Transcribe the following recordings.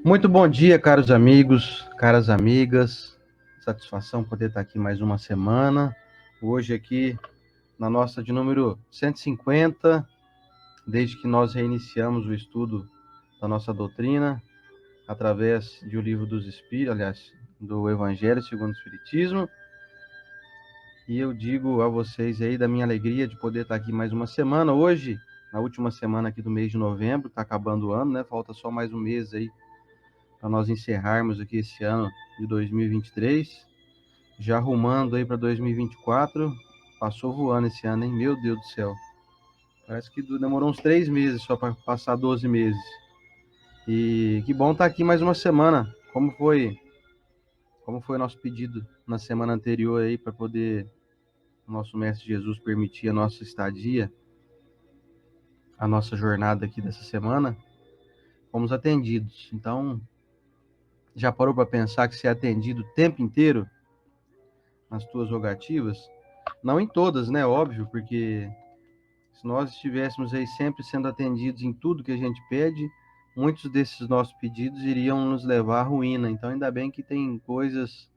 Muito bom dia, caros amigos, caras amigas. Satisfação poder estar aqui mais uma semana. Hoje aqui na nossa de número 150, desde que nós reiniciamos o estudo da nossa doutrina, através de O Livro dos Espíritos, aliás, do Evangelho segundo o Espiritismo. E eu digo a vocês aí da minha alegria de poder estar aqui mais uma semana. Hoje, na última semana aqui do mês de novembro, está acabando o ano, né? Falta só mais um mês aí para nós encerrarmos aqui esse ano de 2023, já arrumando aí para 2024. Passou voando esse ano, hein? Meu Deus do céu. Parece que demorou uns 3 meses só para passar 12 meses. E que bom estar aqui mais uma semana. Como foi o nosso pedido na semana anterior aí para poder o nosso Mestre Jesus permitir a nossa estadia, a nossa jornada aqui dessa semana, fomos atendidos. Então, já parou para pensar que ser atendido o tempo inteiro nas tuas rogativas? Não em todas, né? Óbvio, porque se nós estivéssemos aí sempre sendo atendidos em tudo que a gente pede, muitos desses nossos pedidos iriam nos levar à ruína. Então, ainda bem que tem coisas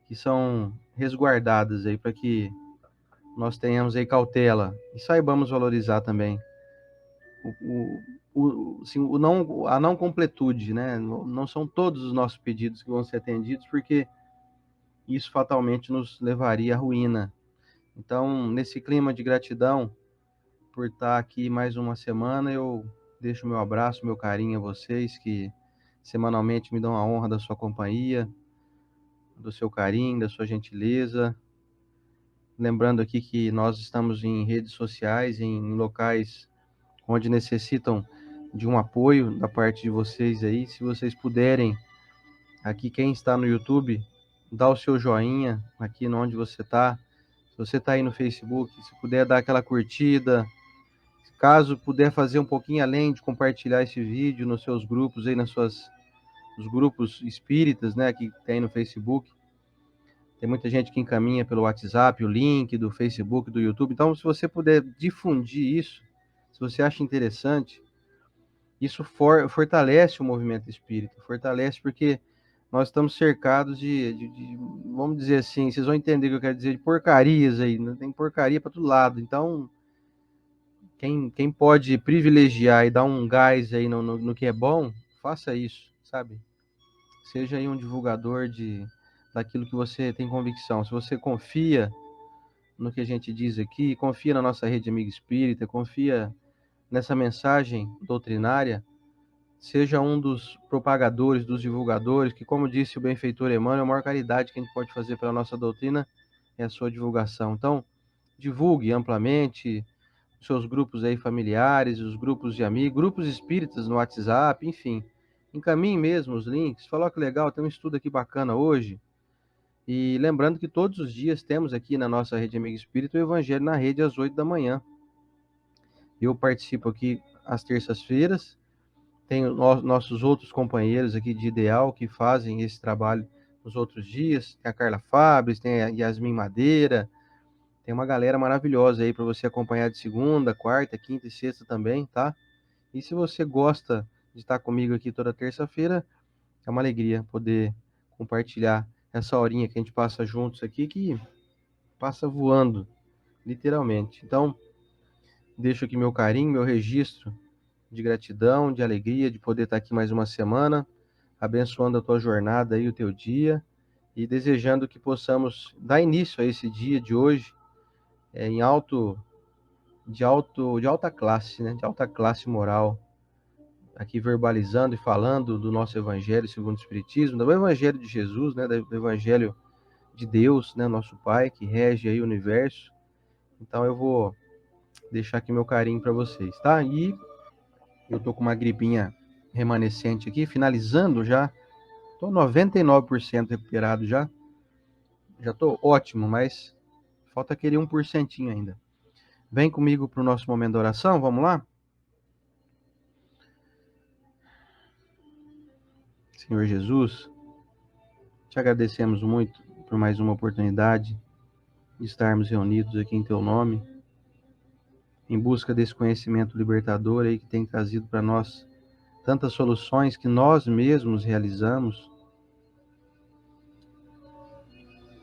que são resguardadas aí para que nós tenhamos aí cautela e saibamos valorizar também a não completude, né? Não são todos os nossos pedidos que vão ser atendidos, porque isso fatalmente nos levaria à ruína. Então, nesse clima de gratidão por estar aqui mais uma semana, eu deixo meu abraço, meu carinho a vocês que semanalmente me dão a honra da sua companhia, do seu carinho, da sua gentileza. Lembrando aqui que nós estamos em redes sociais, em locais onde necessitam de um apoio da parte de vocês aí. Se vocês puderem, aqui quem está no YouTube, dá o seu joinha aqui onde você está. Se você está aí no Facebook, se puder dar aquela curtida, caso puder fazer um pouquinho além de compartilhar esse vídeo nos seus grupos aí, nos grupos espíritas, né, que tem no Facebook. Tem muita gente que encaminha pelo WhatsApp o link do Facebook, do YouTube. Então, se você puder difundir isso, se você acha interessante, isso fortalece o movimento espírita, fortalece porque nós estamos cercados vamos dizer assim, vocês vão entender o que eu quero dizer, de porcarias aí, né? Tem porcaria para todo lado. Então, quem pode privilegiar e dar um gás aí no que é bom, faça isso, sabe? Seja aí um divulgador daquilo que você tem convicção. Se você confia no que a gente diz aqui, confia na nossa rede Amigo Espírita, confia nessa mensagem doutrinária, seja um dos propagadores, dos divulgadores, que, como disse o benfeitor Emmanuel, a maior caridade que a gente pode fazer pela nossa doutrina é a sua divulgação. Então, divulgue amplamente os seus grupos aí familiares, os grupos de amigos, grupos espíritas no WhatsApp, enfim. Encaminhe mesmo os links. Falou que legal, tem um estudo aqui bacana hoje. E lembrando que todos os dias temos aqui na nossa rede Amigo Espírita o Evangelho na Rede às 8 da manhã. Eu participo aqui às terças-feiras. Tem nossos outros companheiros aqui de Ideal que fazem esse trabalho nos outros dias. Tem a Carla Fabres, tem a Yasmin Madeira, tem uma galera maravilhosa aí para você acompanhar de segunda, quarta, quinta e sexta também, tá? E se você gosta de estar comigo aqui toda terça-feira, é uma alegria poder compartilhar essa horinha que a gente passa juntos aqui, que passa voando, literalmente. Então, deixo aqui meu carinho, meu registro de gratidão, de alegria de poder estar aqui mais uma semana, abençoando a tua jornada e o teu dia, e desejando que possamos dar início a esse dia de hoje em de alta classe, né? De alta classe moral, aqui verbalizando e falando do nosso Evangelho segundo o Espiritismo, do Evangelho de Jesus, né? Do Evangelho de Deus, né? Nosso Pai, que rege aí o universo. Então eu vou deixar aqui meu carinho para vocês, tá? E eu tô com uma gripinha remanescente aqui, finalizando já. Tô 99% recuperado já. Já tô ótimo, mas falta aquele 1% ainda. Vem comigo para o nosso momento da oração, vamos lá? Senhor Jesus, te agradecemos muito por mais uma oportunidade de estarmos reunidos aqui em teu nome, em busca desse conhecimento libertador aí que tem trazido para nós tantas soluções que nós mesmos realizamos,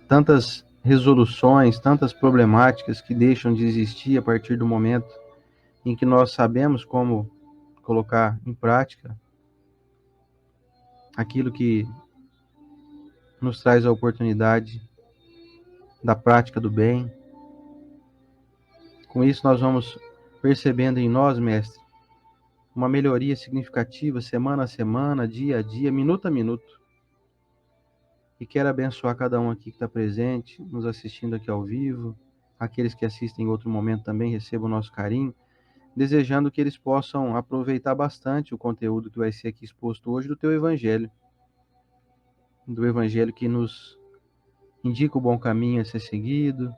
tantas resoluções, tantas problemáticas que deixam de existir a partir do momento em que nós sabemos como colocar em prática aquilo que nos traz a oportunidade da prática do bem. Com isso, nós vamos percebendo em nós, mestre, uma melhoria significativa semana a semana, dia a dia, minuto a minuto. E quero abençoar cada um aqui que está presente, nos assistindo aqui ao vivo, aqueles que assistem em outro momento também recebam o nosso carinho, desejando que eles possam aproveitar bastante o conteúdo que vai ser aqui exposto hoje do teu Evangelho, do Evangelho que nos indica o bom caminho a ser seguido,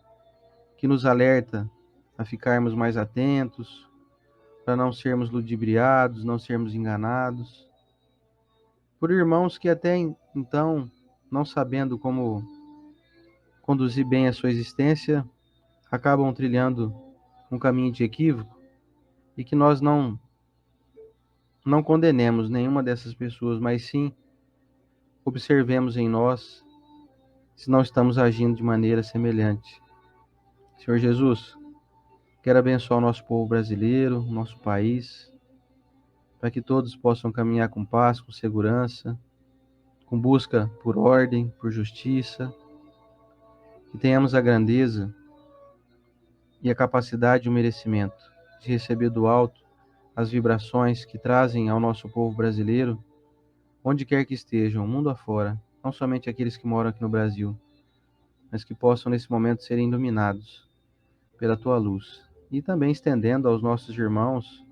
que nos alerta a ficarmos mais atentos, para não sermos ludibriados, não sermos enganados, por irmãos que até então, não sabendo como conduzir bem a sua existência, acabam trilhando um caminho de equívoco, e que nós não condenemos nenhuma dessas pessoas, mas sim observemos em nós se não estamos agindo de maneira semelhante. Senhor Jesus, quero abençoar o nosso povo brasileiro, o nosso país, para que todos possam caminhar com paz, com segurança, com busca por ordem, por justiça, que tenhamos a grandeza e a capacidade e o merecimento de receber do alto as vibrações que trazem ao nosso povo brasileiro, onde quer que estejam, mundo afora, não somente aqueles que moram aqui no Brasil, mas que possam nesse momento serem iluminados pela tua luz. E também estendendo aos nossos irmãos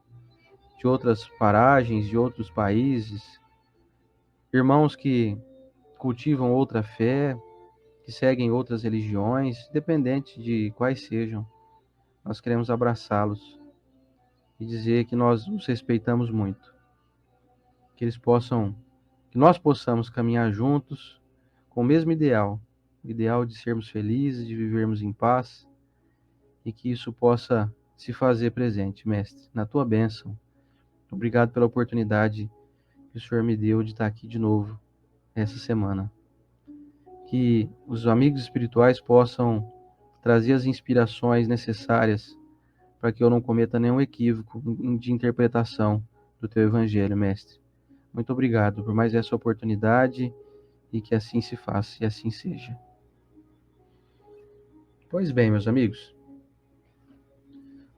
de outras paragens, de outros países, irmãos que cultivam outra fé, que seguem outras religiões, independente de quais sejam, nós queremos abraçá-los e dizer que nós os respeitamos muito, que nós possamos caminhar juntos com o mesmo ideal, o ideal de sermos felizes, de vivermos em paz, e que isso possa se fazer presente, mestre, na tua bênção. Obrigado pela oportunidade que o Senhor me deu de estar aqui de novo essa semana. Que os amigos espirituais possam trazer as inspirações necessárias para que eu não cometa nenhum equívoco de interpretação do teu Evangelho, mestre. Muito obrigado por mais essa oportunidade e que assim se faça e assim seja. Pois bem, meus amigos,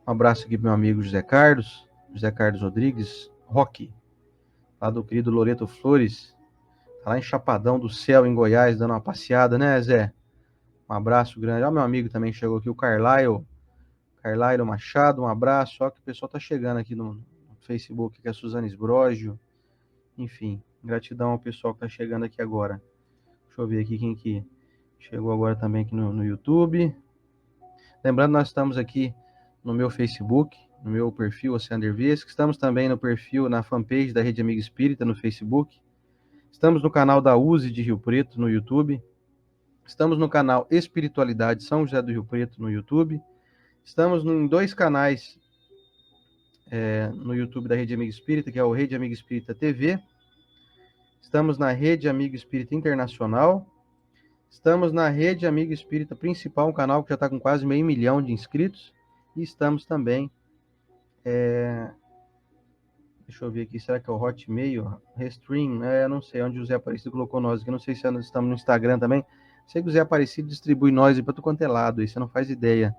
um abraço aqui para meu amigo José Carlos Rodrigues, Roque, lá do querido Loreto Flores, tá lá em Chapadão do Céu, em Goiás, dando uma passeada, né, Zé? Um abraço grande. Ó, meu amigo também chegou aqui, o Carlyle Machado, um abraço. Ó, que o pessoal tá chegando aqui no Facebook, que é a Suzane Esbrógio. Enfim, gratidão ao pessoal que tá chegando aqui agora. Deixa eu ver aqui quem que chegou agora também aqui no YouTube. Lembrando, nós estamos aqui no meu Facebook, no meu perfil, Oceander Vesco. Estamos também no perfil, na fanpage da Rede Amigo Espírita, no Facebook. Estamos no canal da USE de Rio Preto, no YouTube. Estamos no canal Espiritualidade São José do Rio Preto, no YouTube. Estamos em 2 canais no YouTube da Rede Amigo Espírita, que é o Rede Amigo Espírita TV. Estamos na Rede Amigo Espírita Internacional. Estamos na Rede Amigo Espírita Principal, um canal que já está com quase 500 mil de inscritos. E estamos também... Deixa eu ver aqui, será que é o Hotmail? Restream? Não sei onde o Zé Aparecido colocou nós aqui. Não sei se nós estamos no Instagram também. Sei que o Zé Aparecido distribui nós para tudo quanto é lado. Isso você não faz ideia.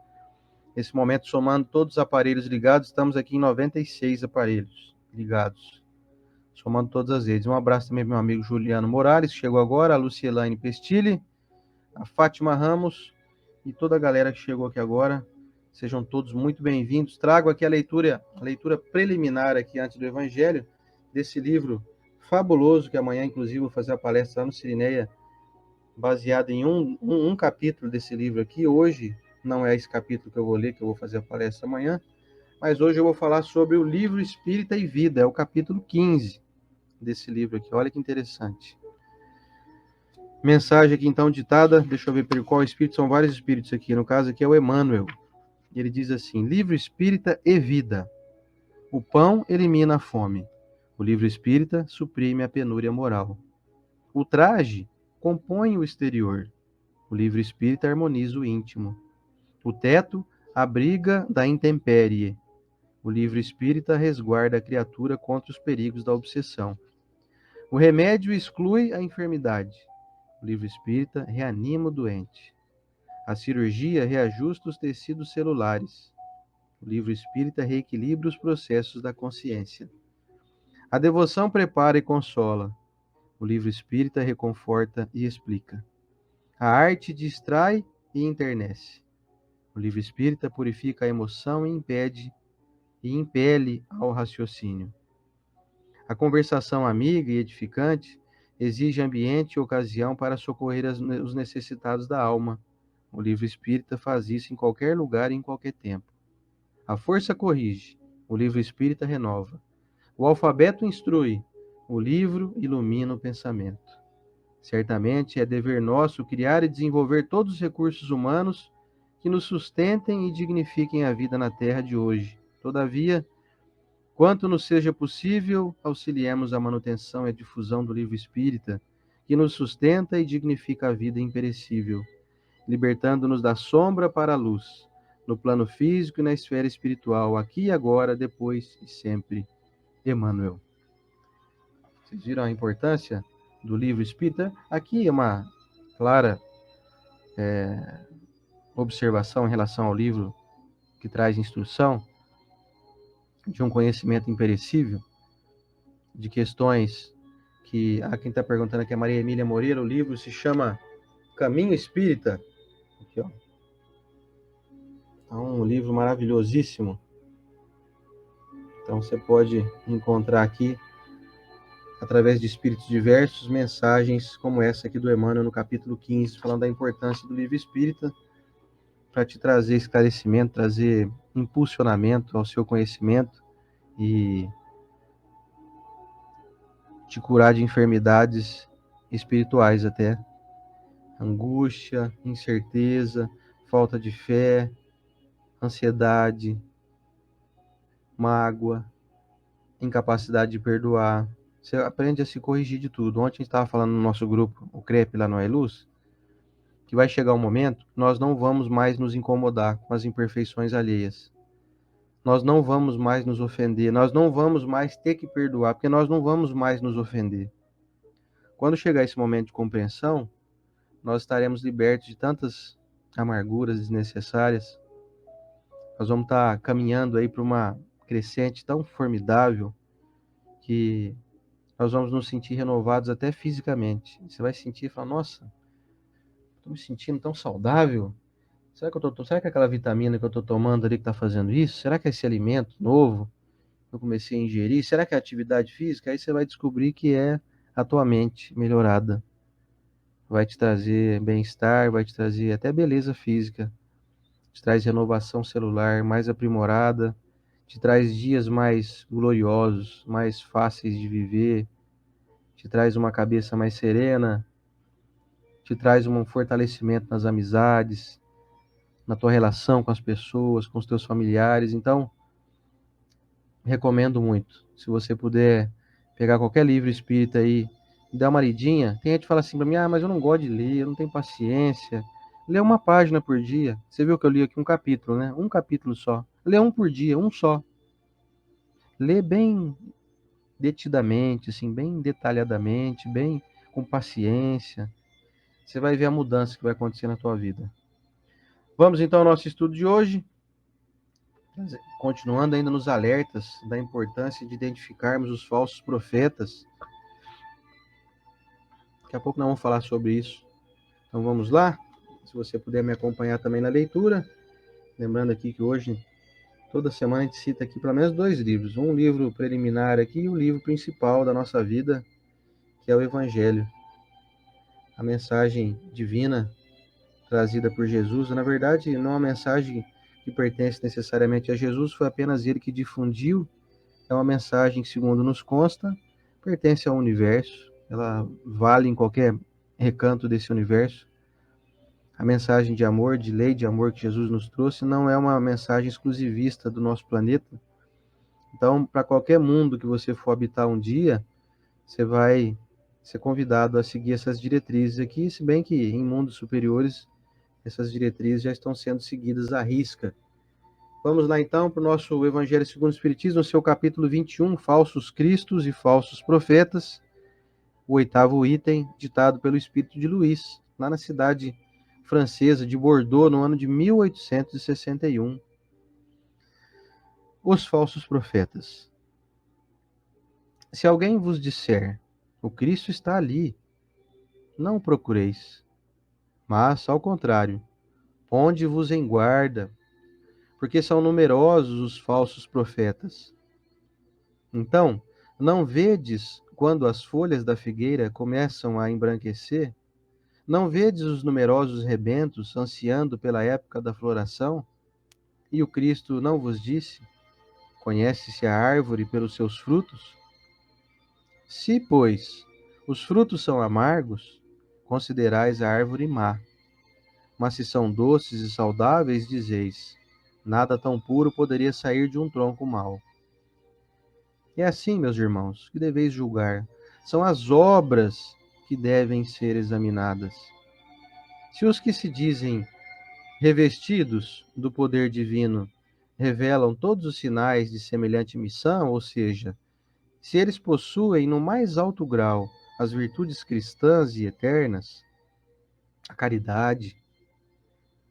Nesse momento, somando todos os aparelhos ligados, estamos aqui em 96 aparelhos ligados. Somando todas as redes. Um abraço também para meu amigo Juliano Morales, que chegou agora. A Lucielaine Pestilli, a Fátima Ramos e toda a galera que chegou aqui agora. Sejam todos muito bem-vindos. Trago aqui a leitura preliminar aqui antes do Evangelho, desse livro fabuloso, que amanhã, inclusive, vou fazer a palestra lá no Sirineia, baseado em um capítulo desse livro aqui. Hoje não é esse capítulo que eu vou ler, que eu vou fazer a palestra amanhã, mas hoje eu vou falar sobre o livro Espírita e Vida, é o capítulo 15 desse livro aqui. Olha que interessante. Mensagem aqui, então, ditada, deixa eu ver por qual espírito, são vários espíritos aqui, no caso aqui é o Emmanuel. Ele diz assim: livro Espírita e Vida. O pão elimina a fome. O livro espírita suprime a penúria moral. O traje compõe o exterior. O livro espírita harmoniza o íntimo. O teto abriga da intempérie. O livro espírita resguarda a criatura contra os perigos da obsessão. O remédio exclui a enfermidade. O livro espírita reanima o doente. A cirurgia reajusta os tecidos celulares. O livro espírita reequilibra os processos da consciência. A devoção prepara e consola. O livro espírita reconforta e explica. A arte distrai e internece. O livro espírita purifica a emoção e impele ao raciocínio. A conversação amiga e edificante exige ambiente e ocasião para socorrer os necessitados da alma. O livro espírita faz isso em qualquer lugar e em qualquer tempo. A força corrige. O livro espírita renova. O alfabeto instrui. O livro ilumina o pensamento. Certamente é dever nosso criar e desenvolver todos os recursos humanos que nos sustentem e dignifiquem a vida na terra de hoje. Todavia, quanto nos seja possível, auxiliemos a manutenção e a difusão do livro espírita, que nos sustenta e dignifica a vida imperecível, libertando-nos da sombra para a luz, no plano físico e na esfera espiritual, aqui e agora, depois e sempre. Emmanuel. Vocês viram a importância do livro espírita? Aqui é uma clara observação em relação ao livro que traz instrução de um conhecimento imperecível, de questões que quem está perguntando aqui é Maria Emília Moreira. O livro se chama Caminho Espírita. Aqui, ó. É um livro maravilhosíssimo. Então você pode encontrar aqui, através de espíritos diversos, mensagens como essa aqui do Emmanuel no capítulo 15, falando da importância do livro espírita para te trazer esclarecimento, trazer impulsionamento ao seu conhecimento e te curar de enfermidades espirituais até. Angústia, incerteza, falta de fé, ansiedade, mágoa, incapacidade de perdoar. Você aprende a se corrigir de tudo. Ontem a gente estava falando no nosso grupo, o CREP lá no Ailuz, que vai chegar um momento que nós não vamos mais nos incomodar com as imperfeições alheias. Nós não vamos mais nos ofender, nós não vamos mais ter que perdoar, porque nós não vamos mais nos ofender. Quando chegar esse momento de compreensão, nós estaremos libertos de tantas amarguras desnecessárias. Nós vamos estar caminhando aí para uma crescente tão formidável que nós vamos nos sentir renovados até fisicamente. Você vai sentir e falar, nossa, estou me sentindo tão saudável. Será que aquela vitamina que eu estou tomando ali que está fazendo isso? Será que é esse alimento novo que eu comecei a ingerir? Será que é atividade física? Aí você vai descobrir que é a tua mente melhorada. Vai te trazer bem-estar, vai te trazer até beleza física. Te traz renovação celular mais aprimorada. Te traz dias mais gloriosos, mais fáceis de viver. Te traz uma cabeça mais serena. Te traz um fortalecimento nas amizades, na tua relação com as pessoas, com os teus familiares. Então, recomendo muito. Se você puder pegar qualquer livro espírita aí e dar uma lidinha, tem gente que fala assim para mim, mas eu não gosto de ler, eu não tenho paciência. Lê uma página por dia. Você viu que eu li aqui um capítulo, né? Um capítulo só. Lê um por dia, um só. Lê bem detidamente, assim, bem detalhadamente, bem com paciência. Você vai ver a mudança que vai acontecer na tua vida. Vamos então ao nosso estudo de hoje. Continuando ainda nos alertas da importância de identificarmos os falsos profetas. Daqui a pouco nós vamos falar sobre isso. Então vamos lá? Se você puder me acompanhar também na leitura. Lembrando aqui que hoje, toda semana a gente cita aqui pelo menos 2 livros. Um livro preliminar aqui e o livro principal da nossa vida, que é o Evangelho. A mensagem divina trazida por Jesus. Na verdade, não é uma mensagem que pertence necessariamente a Jesus, foi apenas ele que difundiu. É uma mensagem que, segundo nos consta, pertence ao universo. Ela vale em qualquer recanto desse universo. A mensagem de amor, de lei de amor que Jesus nos trouxe, não é uma mensagem exclusivista do nosso planeta, Então, para qualquer mundo que você for habitar um dia, você vai ser convidado a seguir essas diretrizes aqui, se bem que em mundos superiores essas diretrizes já estão sendo seguidas à risca. Vamos lá então para o nosso Evangelho segundo o Espiritismo, no seu capítulo 21, Falsos Cristos e Falsos Profetas, o 8º item, ditado pelo Espírito de Luís, lá na cidade francesa de Bordeaux, no ano de 1861. Os falsos profetas. Se alguém vos disser, o Cristo está ali, não o procureis, mas, ao contrário, ponde-vos em guarda, porque são numerosos os falsos profetas. Então, não vedes quando as folhas da figueira começam a embranquecer? Não vedes os numerosos rebentos ansiando pela época da floração? E o Cristo não vos disse: conhece-se a árvore pelos seus frutos? Se, pois, os frutos são amargos, considerais a árvore má. Mas se são doces e saudáveis, dizeis: nada tão puro poderia sair de um tronco mau. É assim, meus irmãos, que deveis julgar. São as obras que devem ser examinadas. Se os que se dizem revestidos do poder divino revelam todos os sinais de semelhante missão, ou seja, se eles possuem no mais alto grau as virtudes cristãs e eternas, a caridade,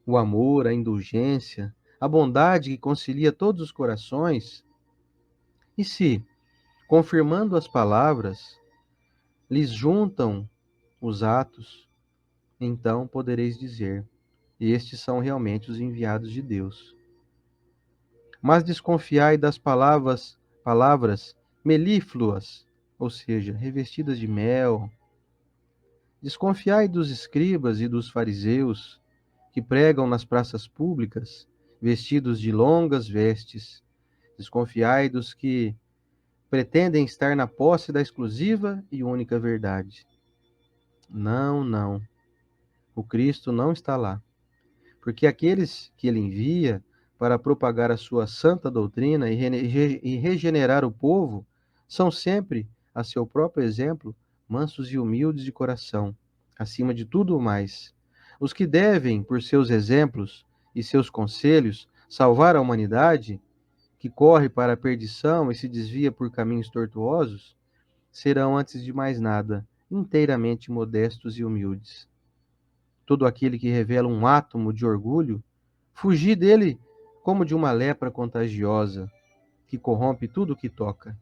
o amor, a indulgência, a bondade que concilia todos os corações, e se, confirmando as palavras, lhes juntam os atos, então podereis dizer: estes são realmente os enviados de Deus. Mas desconfiai das palavras melífluas, ou seja, revestidas de mel. Desconfiai dos escribas e dos fariseus, que pregam nas praças públicas, vestidos de longas vestes. Desconfiai dos que pretendem estar na posse da exclusiva e única verdade. Não, não. O Cristo não está lá. Porque aqueles que ele envia para propagar a sua santa doutrina e regenerar o povo são sempre, a seu próprio exemplo, mansos e humildes de coração, acima de tudo o mais. Os que devem, por seus exemplos e seus conselhos, salvar a humanidade, que corre para a perdição e se desvia por caminhos tortuosos, serão, antes de mais nada, inteiramente modestos e humildes. Todo aquele que revela um átomo de orgulho, fugi dele como de uma lepra contagiosa, que corrompe tudo o que toca.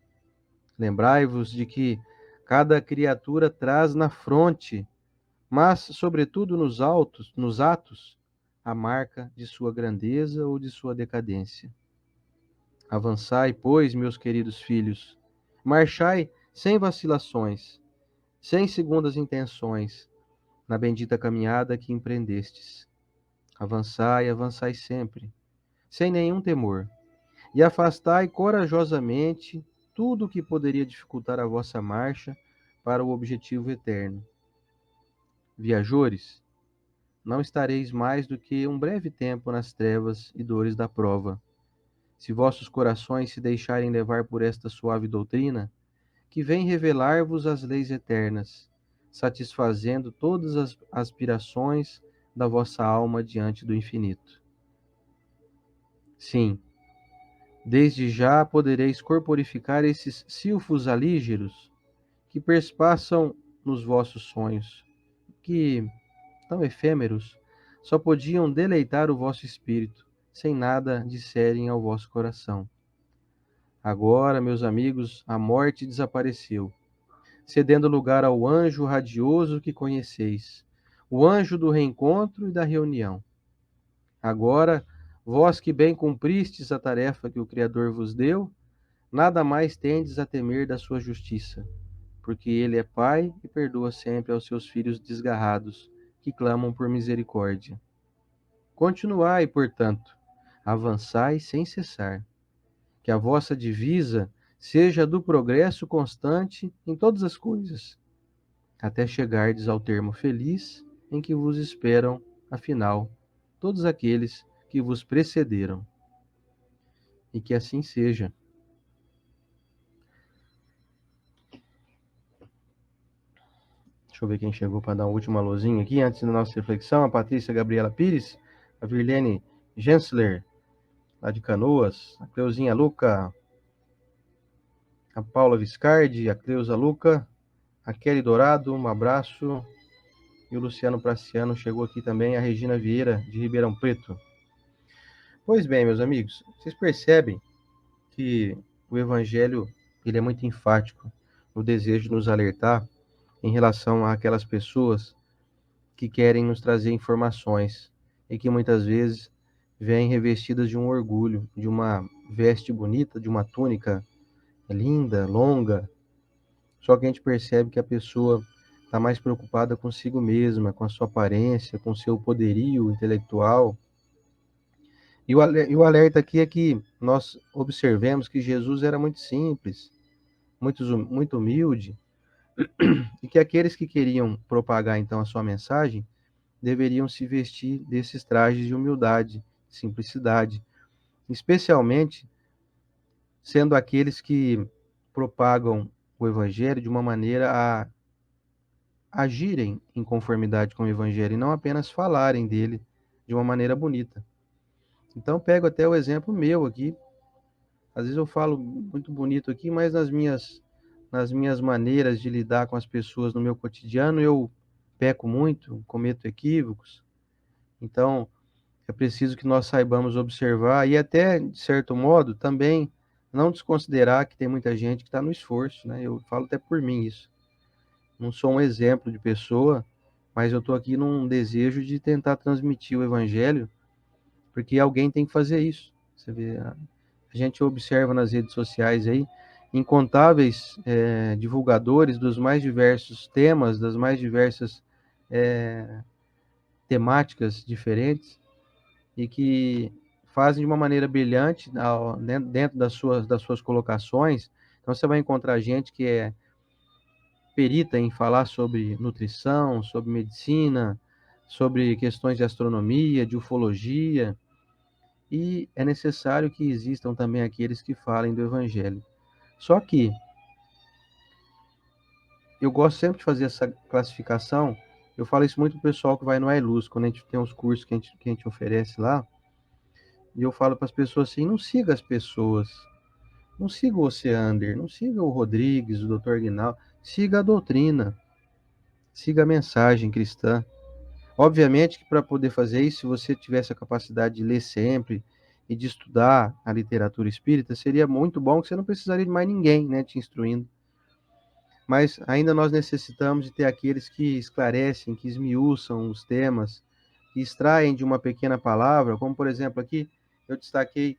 Lembrai-vos de que cada criatura traz na fronte, mas, sobretudo nos atos, a marca de sua grandeza ou de sua decadência. Avançai, pois, meus queridos filhos, marchai sem vacilações, sem segundas intenções, na bendita caminhada que empreendestes. Avançai, avançai sempre, sem nenhum temor, e afastai corajosamente tudo o que poderia dificultar a vossa marcha para o objetivo eterno. Viajores, não estareis mais do que um breve tempo nas trevas e dores da prova. Se vossos corações se deixarem levar por esta suave doutrina, que vem revelar-vos as leis eternas, satisfazendo todas as aspirações da vossa alma diante do infinito. Sim, desde já podereis corporificar esses silfos alígeros que perspassam nos vossos sonhos, que, tão efêmeros, só podiam deleitar o vosso espírito, sem nada disserem ao vosso coração. Agora, meus amigos, a morte desapareceu, cedendo lugar ao anjo radioso que conheceis, o anjo do reencontro e da reunião. Agora, vós que bem cumpristes a tarefa que o Criador vos deu, nada mais tendes a temer da sua justiça, porque ele é Pai e perdoa sempre aos seus filhos desgarrados, que clamam por misericórdia. Continuai, portanto, avançai sem cessar, que a vossa divisa seja do progresso constante em todas as coisas, até chegardes ao termo feliz em que vos esperam, afinal, todos aqueles que vos precederam. E que assim seja. Deixa eu ver quem chegou para dar um último alôzinho aqui antes da nossa reflexão. A Patrícia Gabriela Pires, a Virlene Gensler, lá de Canoas, a Cleuzinha Luca, a Paula Viscardi, a Cleusa Luca, a Kelly Dourado, um abraço. E o Luciano Praciano chegou aqui também, a Regina Vieira, de Ribeirão Preto. Pois bem, meus amigos, vocês percebem que o Evangelho ele é muito enfático no desejo de nos alertar em relação àquelas pessoas que querem nos trazer informações e que muitas vezes vêm revestidas de um orgulho, de uma veste bonita, de uma túnica linda, longa. Só que a gente percebe que a pessoa está mais preocupada consigo mesma, com a sua aparência, com o seu poderio intelectual. E o alerta aqui é que nós observemos que Jesus era muito simples, muito humilde, e que aqueles que queriam propagar então a sua mensagem deveriam se vestir desses trajes de humildade, simplicidade, especialmente sendo aqueles que propagam o evangelho de uma maneira a agirem em conformidade com o evangelho e não apenas falarem dele de uma maneira bonita. Então pego até o exemplo meu aqui. Às vezes eu falo muito bonito aqui, mas nas minhas maneiras de lidar com as pessoas no meu cotidiano, eu peco muito, cometo equívocos. Então, é preciso que nós saibamos observar e até, de certo modo, também não desconsiderar que tem muita gente que está no esforço, né? Eu falo até por mim isso. Não sou um exemplo de pessoa, mas eu estou aqui num desejo de tentar transmitir o evangelho, porque alguém tem que fazer isso. Você vê, a gente observa nas redes sociais aí incontáveis divulgadores dos mais diversos temas, das mais diversas temáticas diferentes, e que fazem de uma maneira brilhante dentro das suas colocações. Então você vai encontrar gente que é perita em falar sobre nutrição, sobre medicina, sobre questões de astronomia, de ufologia, e é necessário que existam também aqueles que falem do evangelho. Só que eu gosto sempre de fazer essa classificação. Eu falo isso muito pro pessoal que vai no iLuz, quando a gente tem os cursos que a gente oferece lá, e eu falo para as pessoas assim: não siga as pessoas, não siga o Oceander, não siga o Rodrigues, o Dr. Aguinaldo, siga a doutrina, siga a mensagem cristã. Obviamente que para poder fazer isso, se você tivesse a capacidade de ler sempre e de estudar a literatura espírita, seria muito bom, que você não precisaria de mais ninguém, né, te instruindo. Mas ainda nós necessitamos de ter aqueles que esclarecem, que esmiuçam os temas, que extraem de uma pequena palavra, como por exemplo aqui, eu destaquei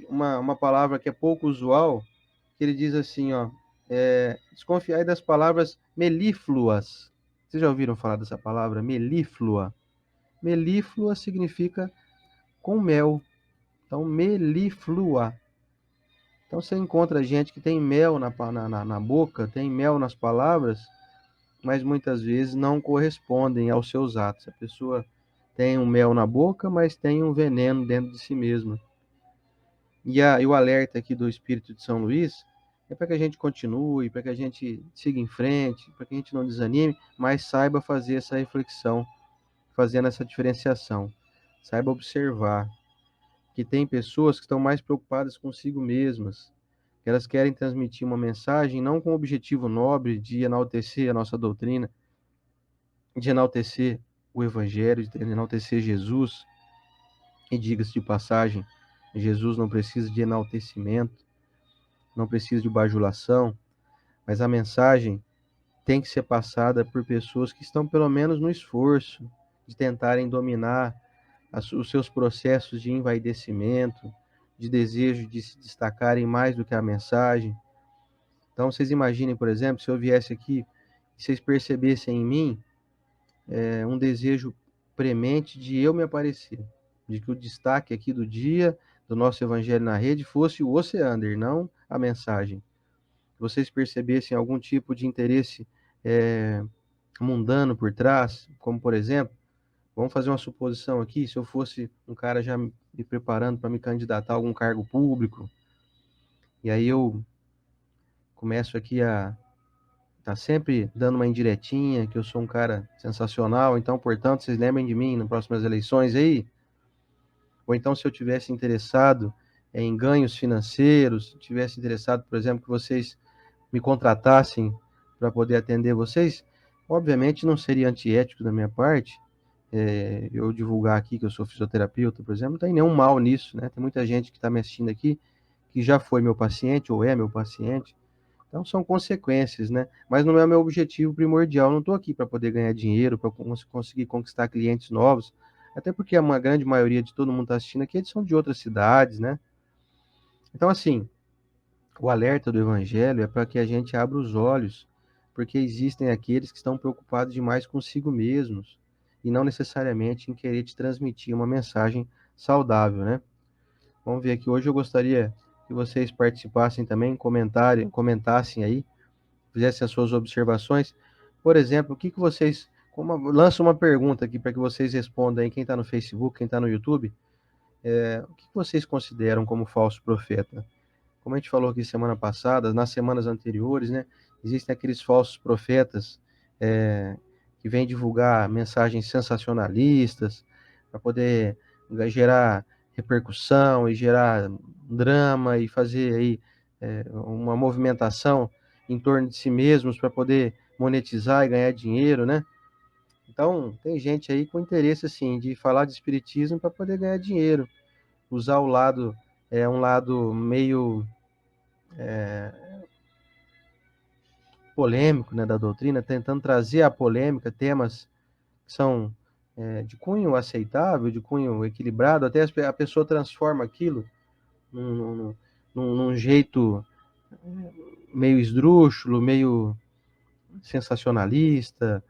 uma palavra que é pouco usual, que ele diz assim, ó, desconfiai das palavras melífluas. Vocês já ouviram falar dessa palavra, melíflua? Melíflua significa com mel. Então, melíflua. Então, você encontra gente que tem mel na boca, tem mel nas palavras, mas muitas vezes não correspondem aos seus atos. A pessoa tem um mel na boca, mas tem um veneno dentro de si mesma. E o alerta aqui do Espírito de São Luís é para que a gente continue, para que a gente siga em frente, para que a gente não desanime, mas saiba fazer essa reflexão, fazendo essa diferenciação. Saiba observar que tem pessoas que estão mais preocupadas consigo mesmas, que elas querem transmitir uma mensagem não com o objetivo nobre de enaltecer a nossa doutrina, de enaltecer o Evangelho, de enaltecer Jesus. E diga-se de passagem, Jesus não precisa de enaltecimento, não precisa de bajulação, mas a mensagem tem que ser passada por pessoas que estão pelo menos no esforço de tentarem dominar os seus processos de envaidecimento, de desejo de se destacarem mais do que a mensagem. Então, vocês imaginem, por exemplo, se eu viesse aqui e vocês percebessem em mim um desejo premente de eu me aparecer, de que o destaque aqui do dia, do nosso Evangelho na Rede, fosse o Oceander, não a mensagem. Vocês percebessem algum tipo de interesse mundano por trás, como por exemplo, vamos fazer uma suposição aqui, se eu fosse um cara já me preparando para me candidatar a algum cargo público, e aí eu começo aqui a tá sempre dando uma indiretinha, que eu sou um cara sensacional, então, portanto, vocês lembrem de mim nas próximas eleições aí. Ou então, se eu tivesse interessado em ganhos financeiros, tivesse interessado, por exemplo, que vocês me contratassem para poder atender vocês, obviamente não seria antiético da minha parte, eu divulgar aqui que eu sou fisioterapeuta, por exemplo, não tem nenhum mal nisso, né? Tem muita gente que está me assistindo aqui que já foi meu paciente ou é meu paciente, então são consequências, né? Mas não é o meu objetivo primordial. Eu não estou aqui para poder ganhar dinheiro, para conseguir conquistar clientes novos, até porque uma grande maioria de todo mundo que está assistindo aqui são de outras cidades, né? Então, assim, o alerta do Evangelho é para que a gente abra os olhos, porque existem aqueles que estão preocupados demais consigo mesmos e não necessariamente em querer te transmitir uma mensagem saudável, né? Vamos ver aqui. Hoje eu gostaria que vocês participassem também, comentassem aí, fizessem as suas observações. Por exemplo, o que que vocês... Lança uma pergunta aqui para que vocês respondam aí, quem está no Facebook, quem está no YouTube. O que que vocês consideram como falso profeta? Como a gente falou aqui semana passada, nas semanas anteriores, né, existem aqueles falsos profetas que vêm divulgar mensagens sensacionalistas para poder gerar repercussão e gerar drama e fazer aí uma movimentação em torno de si mesmos para poder monetizar e ganhar dinheiro, né? Então, tem gente aí com interesse assim de falar de espiritismo para poder ganhar dinheiro, usar o lado um lado meio polêmico, né, da doutrina, tentando trazer à polêmica temas que são de cunho aceitável, de cunho equilibrado, até a pessoa transforma aquilo num, num jeito meio esdrúxulo, meio sensacionalista,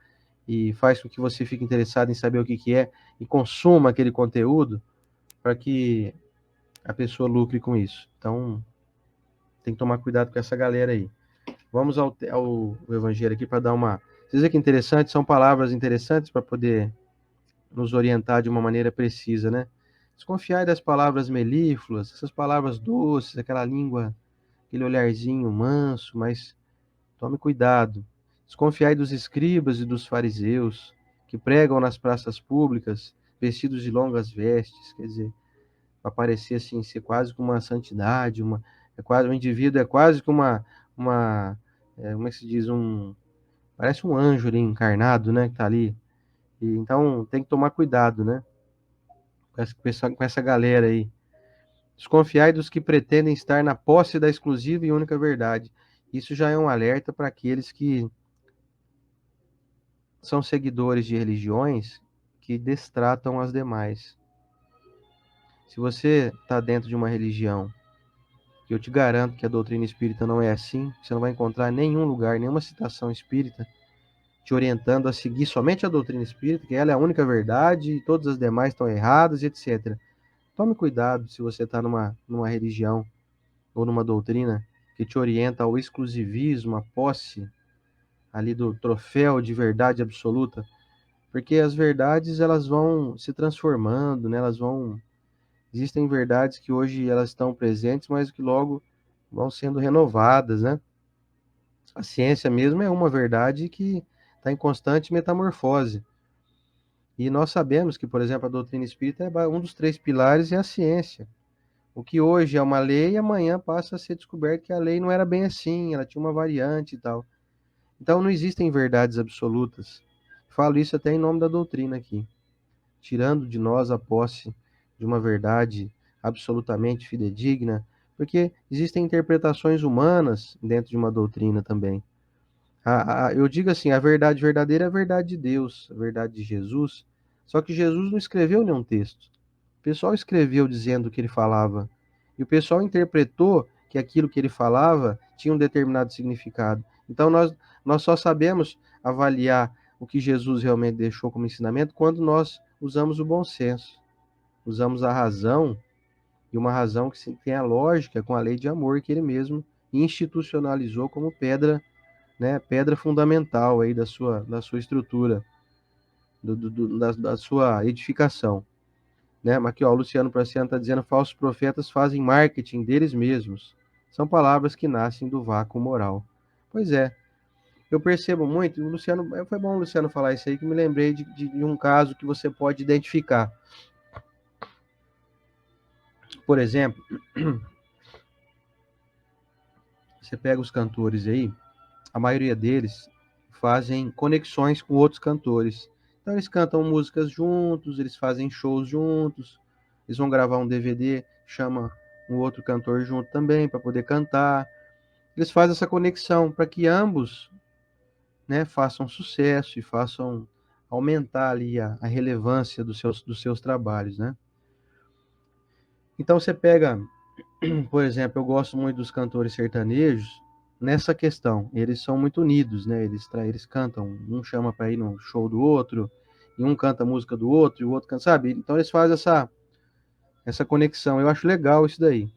e faz com que você fique interessado em saber o que que é e consuma aquele conteúdo para que a pessoa lucre com isso. Então, tem que tomar cuidado com essa galera aí. Vamos ao Evangelho aqui para dar uma. Vocês veem que interessante, são palavras interessantes para poder nos orientar de uma maneira precisa, né? Desconfiai das palavras melífluas, essas palavras doces, aquela língua, aquele olharzinho manso, mas tome cuidado. Desconfiai dos escribas e dos fariseus, que pregam nas praças públicas, vestidos de longas vestes, quer dizer, para parecer assim, ser quase como uma santidade, o indivíduo é quase como como é que se diz, parece um anjo ali encarnado, né, que tá ali. E, então tem que tomar cuidado, né, com essa galera aí. Desconfiai dos que pretendem estar na posse da exclusiva e única verdade. Isso já é um alerta para aqueles que são seguidores de religiões que destratam as demais. Se você está dentro de uma religião, que eu te garanto que a doutrina espírita não é assim, você não vai encontrar em nenhum lugar, nenhuma citação espírita te orientando a seguir somente a doutrina espírita, que ela é a única verdade e todas as demais estão erradas, etc. Tome cuidado se você está numa religião ou numa doutrina que te orienta ao exclusivismo, à posse ali do troféu de verdade absoluta, porque as verdades elas vão se transformando, né? Existem verdades que hoje elas estão presentes, mas que logo vão sendo renovadas, né? A ciência mesmo é uma verdade que está em constante metamorfose. E nós sabemos que, por exemplo, a doutrina espírita um dos três pilares é a ciência. O que hoje é uma lei, amanhã passa a ser descoberto que a lei não era bem assim, ela tinha uma variante e tal. Então não existem verdades absolutas. Falo isso até em nome da doutrina aqui, tirando de nós a posse de uma verdade absolutamente fidedigna, porque existem interpretações humanas dentro de uma doutrina também. Eu digo assim, a verdade verdadeira é a verdade de Deus, a verdade de Jesus, só que Jesus não escreveu nenhum texto. O pessoal escreveu dizendo o que ele falava, e o pessoal interpretou que aquilo que ele falava tinha um determinado significado. Então nós só sabemos avaliar o que Jesus realmente deixou como ensinamento quando nós usamos o bom senso, usamos a razão, e uma razão que tem a lógica com a lei de amor que ele mesmo institucionalizou como pedra, né, pedra fundamental aí da sua estrutura, da sua edificação. Né? Mas aqui, ó, o Luciano Praciano está dizendo: falsos profetas fazem marketing deles mesmos. São palavras que nascem do vácuo moral. Pois é, eu percebo muito, o Luciano, foi bom o Luciano falar isso aí, que me lembrei de um caso que você pode identificar. Por exemplo, você pega os cantores aí, a maioria deles fazem conexões com outros cantores. Então eles cantam músicas juntos, eles fazem shows juntos, eles vão gravar um DVD, chama um outro cantor junto também para poder cantar. Eles fazem essa conexão para que ambos, né, façam sucesso e façam aumentar ali a relevância dos seus trabalhos, né? Então você pega, por exemplo, eu gosto muito dos cantores sertanejos nessa questão. Eles são muito unidos, né? Eles cantam, um chama para ir no show do outro, e um canta a música do outro, e o outro canta, sabe? Então eles fazem essa conexão. Eu acho legal isso daí.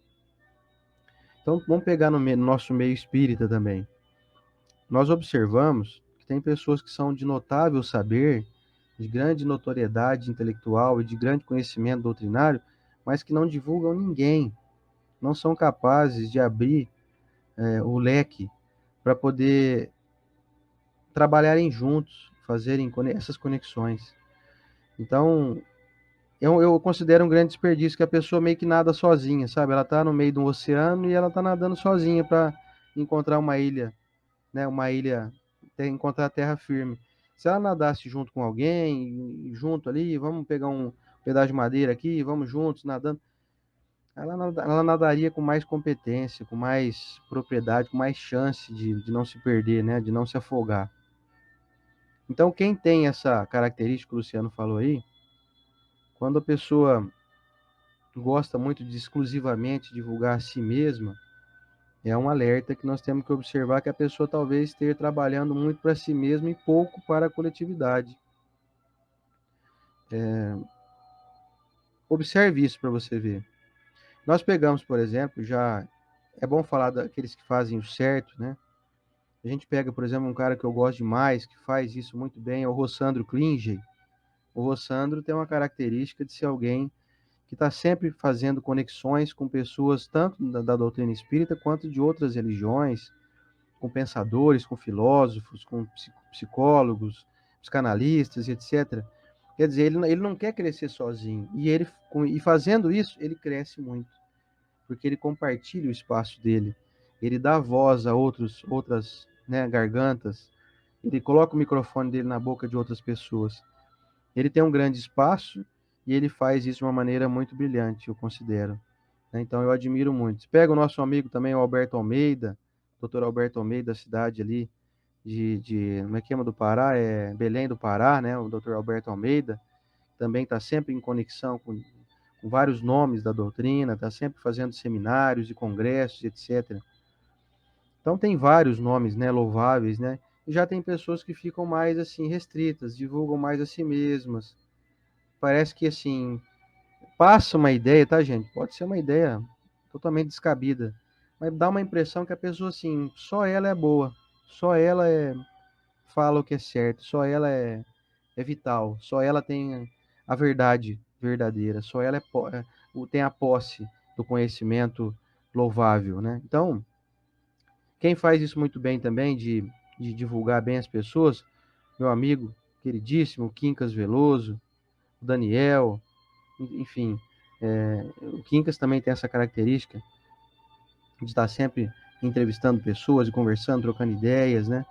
Então vamos pegar no nosso meio espírita também. Nós observamos que tem pessoas que são de notável saber, de grande notoriedade intelectual e de grande conhecimento doutrinário, mas que não divulgam ninguém, não são capazes de abrir o leque para poder trabalharem juntos, fazerem essas conexões. Então, eu considero um grande desperdício que a pessoa meio que nada sozinha, sabe? Ela está no meio de um oceano e ela está nadando sozinha para encontrar uma ilha, né? Uma ilha, encontrar a terra firme. Se ela nadasse junto com alguém, junto ali, vamos pegar um pedaço de madeira aqui, vamos juntos nadando, ela nadaria com mais competência, com mais propriedade, com mais chance de não se perder, né? De não se afogar. Então, quem tem essa característica que o Luciano falou aí, quando a pessoa gosta muito de exclusivamente divulgar a si mesma, é um alerta que nós temos que observar que a pessoa talvez esteja trabalhando muito para si mesma e pouco para a coletividade. Observe isso para você ver. Nós pegamos, por exemplo, já é bom falar daqueles que fazem o certo, né? A gente pega, por exemplo, um cara que eu gosto demais, que faz isso muito bem, é o Rossandro Klinger. O Rossandro tem uma característica de ser alguém que está sempre fazendo conexões com pessoas tanto da doutrina espírita quanto de outras religiões, com pensadores, com filósofos, com psicólogos, psicanalistas e etc. Quer dizer, ele não quer crescer sozinho. E fazendo isso, ele cresce muito, porque ele compartilha o espaço dele. Ele dá voz a outras, né, gargantas. Ele coloca o microfone dele na boca de outras pessoas. Ele tem um grande espaço e ele faz isso de uma maneira muito brilhante, eu considero. Então eu admiro muito. Pega o nosso amigo também, o Alberto Almeida, doutor Alberto Almeida, da cidade ali como é que chama, do Pará? É Belém do Pará, né? O doutor Alberto Almeida também está sempre em conexão com vários nomes da doutrina, está sempre fazendo seminários e congressos, etc. Então tem vários nomes, né, louváveis, né? E já tem pessoas que ficam mais assim restritas, divulgam mais a si mesmas. Parece que assim passa uma ideia, tá, gente? Pode ser uma ideia totalmente descabida, mas dá uma impressão que a pessoa assim, só ela é boa, só ela fala o que é certo, só ela é vital, só ela tem a verdade verdadeira, só ela tem a posse do conhecimento louvável, né? Então, quem faz isso muito bem também, de divulgar bem as pessoas, meu amigo queridíssimo, Quincas Veloso, o Daniel, enfim, o Quincas também tem essa característica de estar sempre entrevistando pessoas e conversando, trocando ideias, né?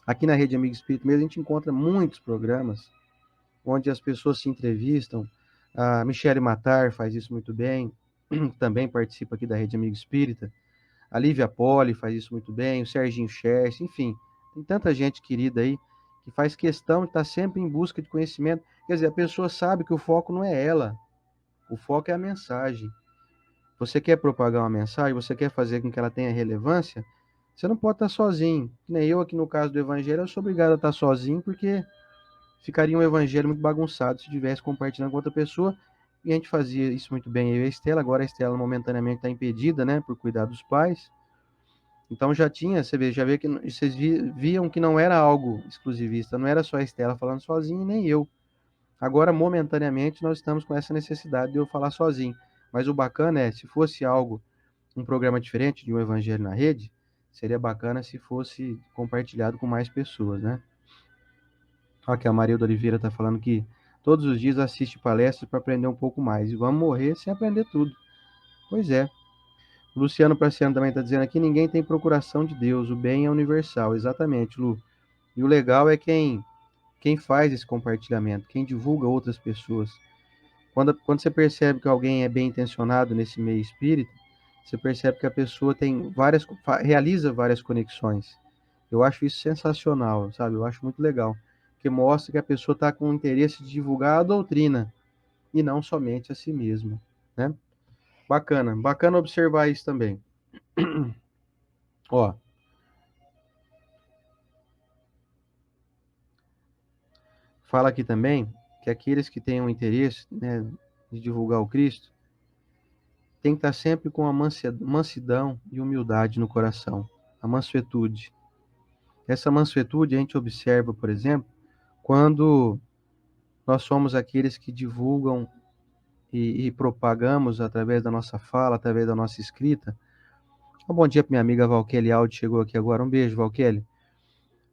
Aqui na Rede Amigo Espírito mesmo a gente encontra muitos programas onde as pessoas se entrevistam. A Michele Matar faz isso muito bem, também participa aqui da Rede Amigo Espírita. A Lívia Poli faz isso muito bem, o Serginho Chess, enfim, tem tanta gente querida aí que faz questão de estar sempre em busca de conhecimento. Quer dizer, a pessoa sabe que o foco não é ela, o foco é a mensagem. Você quer propagar uma mensagem, você quer fazer com que ela tenha relevância, você não pode estar sozinho. Que nem eu aqui no caso do Evangelho, eu sou obrigado a estar sozinho, porque ficaria um evangelho muito bagunçado se estivesse compartilhando com outra pessoa. E a gente fazia isso muito bem, eu e a Estela. Agora a Estela momentaneamente está impedida, né, por cuidar dos pais. Então já tinha, você vê, já vê que vocês viam que não era algo exclusivista, não era só a Estela falando sozinha, nem eu. Agora, momentaneamente, nós estamos com essa necessidade de eu falar sozinho. Mas o bacana é, se fosse algo, um programa diferente de um Evangelho na Rede, Seria bacana se fosse compartilhado com mais pessoas, né? Olha que a Maria Oliveira está falando que todos os dias assiste palestras para aprender um pouco mais. E vamos morrer sem aprender tudo. Pois é. O Luciano Praciano também está dizendo aqui, ninguém tem procuração de Deus, o bem é universal. Exatamente, Lu. E o legal é quem faz esse compartilhamento, quem divulga outras pessoas. Quando você percebe que alguém é bem intencionado nesse meio espírita, você percebe que a pessoa realiza várias conexões. Eu acho isso sensacional, sabe? Eu acho muito legal, porque mostra que a pessoa está com o interesse de divulgar a doutrina e não somente a si mesma, né? Bacana, bacana observar isso também. Ó, fala aqui também que aqueles que têm um interesse, né, de divulgar o Cristo, tem que estar sempre com a mansidão e humildade no coração, a mansuetude. Essa mansuetude a gente observa, por exemplo, quando nós somos aqueles que divulgam e propagamos através da nossa fala, através da nossa escrita. Um bom dia para minha amiga Valqueli Aldi, chegou aqui agora. Um beijo, Valqueli.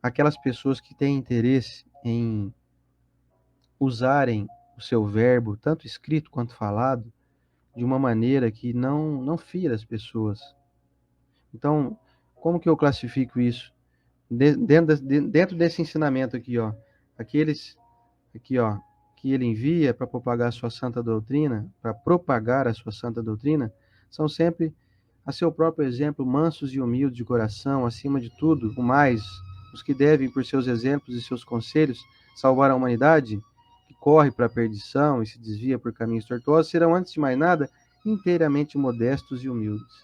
Aquelas pessoas que têm interesse em usarem o seu verbo, tanto escrito quanto falado, de uma maneira que não fira as pessoas. Então, como que eu classifico isso? Dentro desse ensinamento aqui, ó, aqueles aqui, ó, que ele envia para propagar a sua santa doutrina, para propagar a sua santa doutrina, são sempre, a seu próprio exemplo, mansos e humildes de coração, acima de tudo, o mais, os que devem, por seus exemplos e seus conselhos, salvar a humanidade, que corre para a perdição e se desvia por caminhos tortuosos, serão, antes de mais nada, inteiramente modestos e humildes.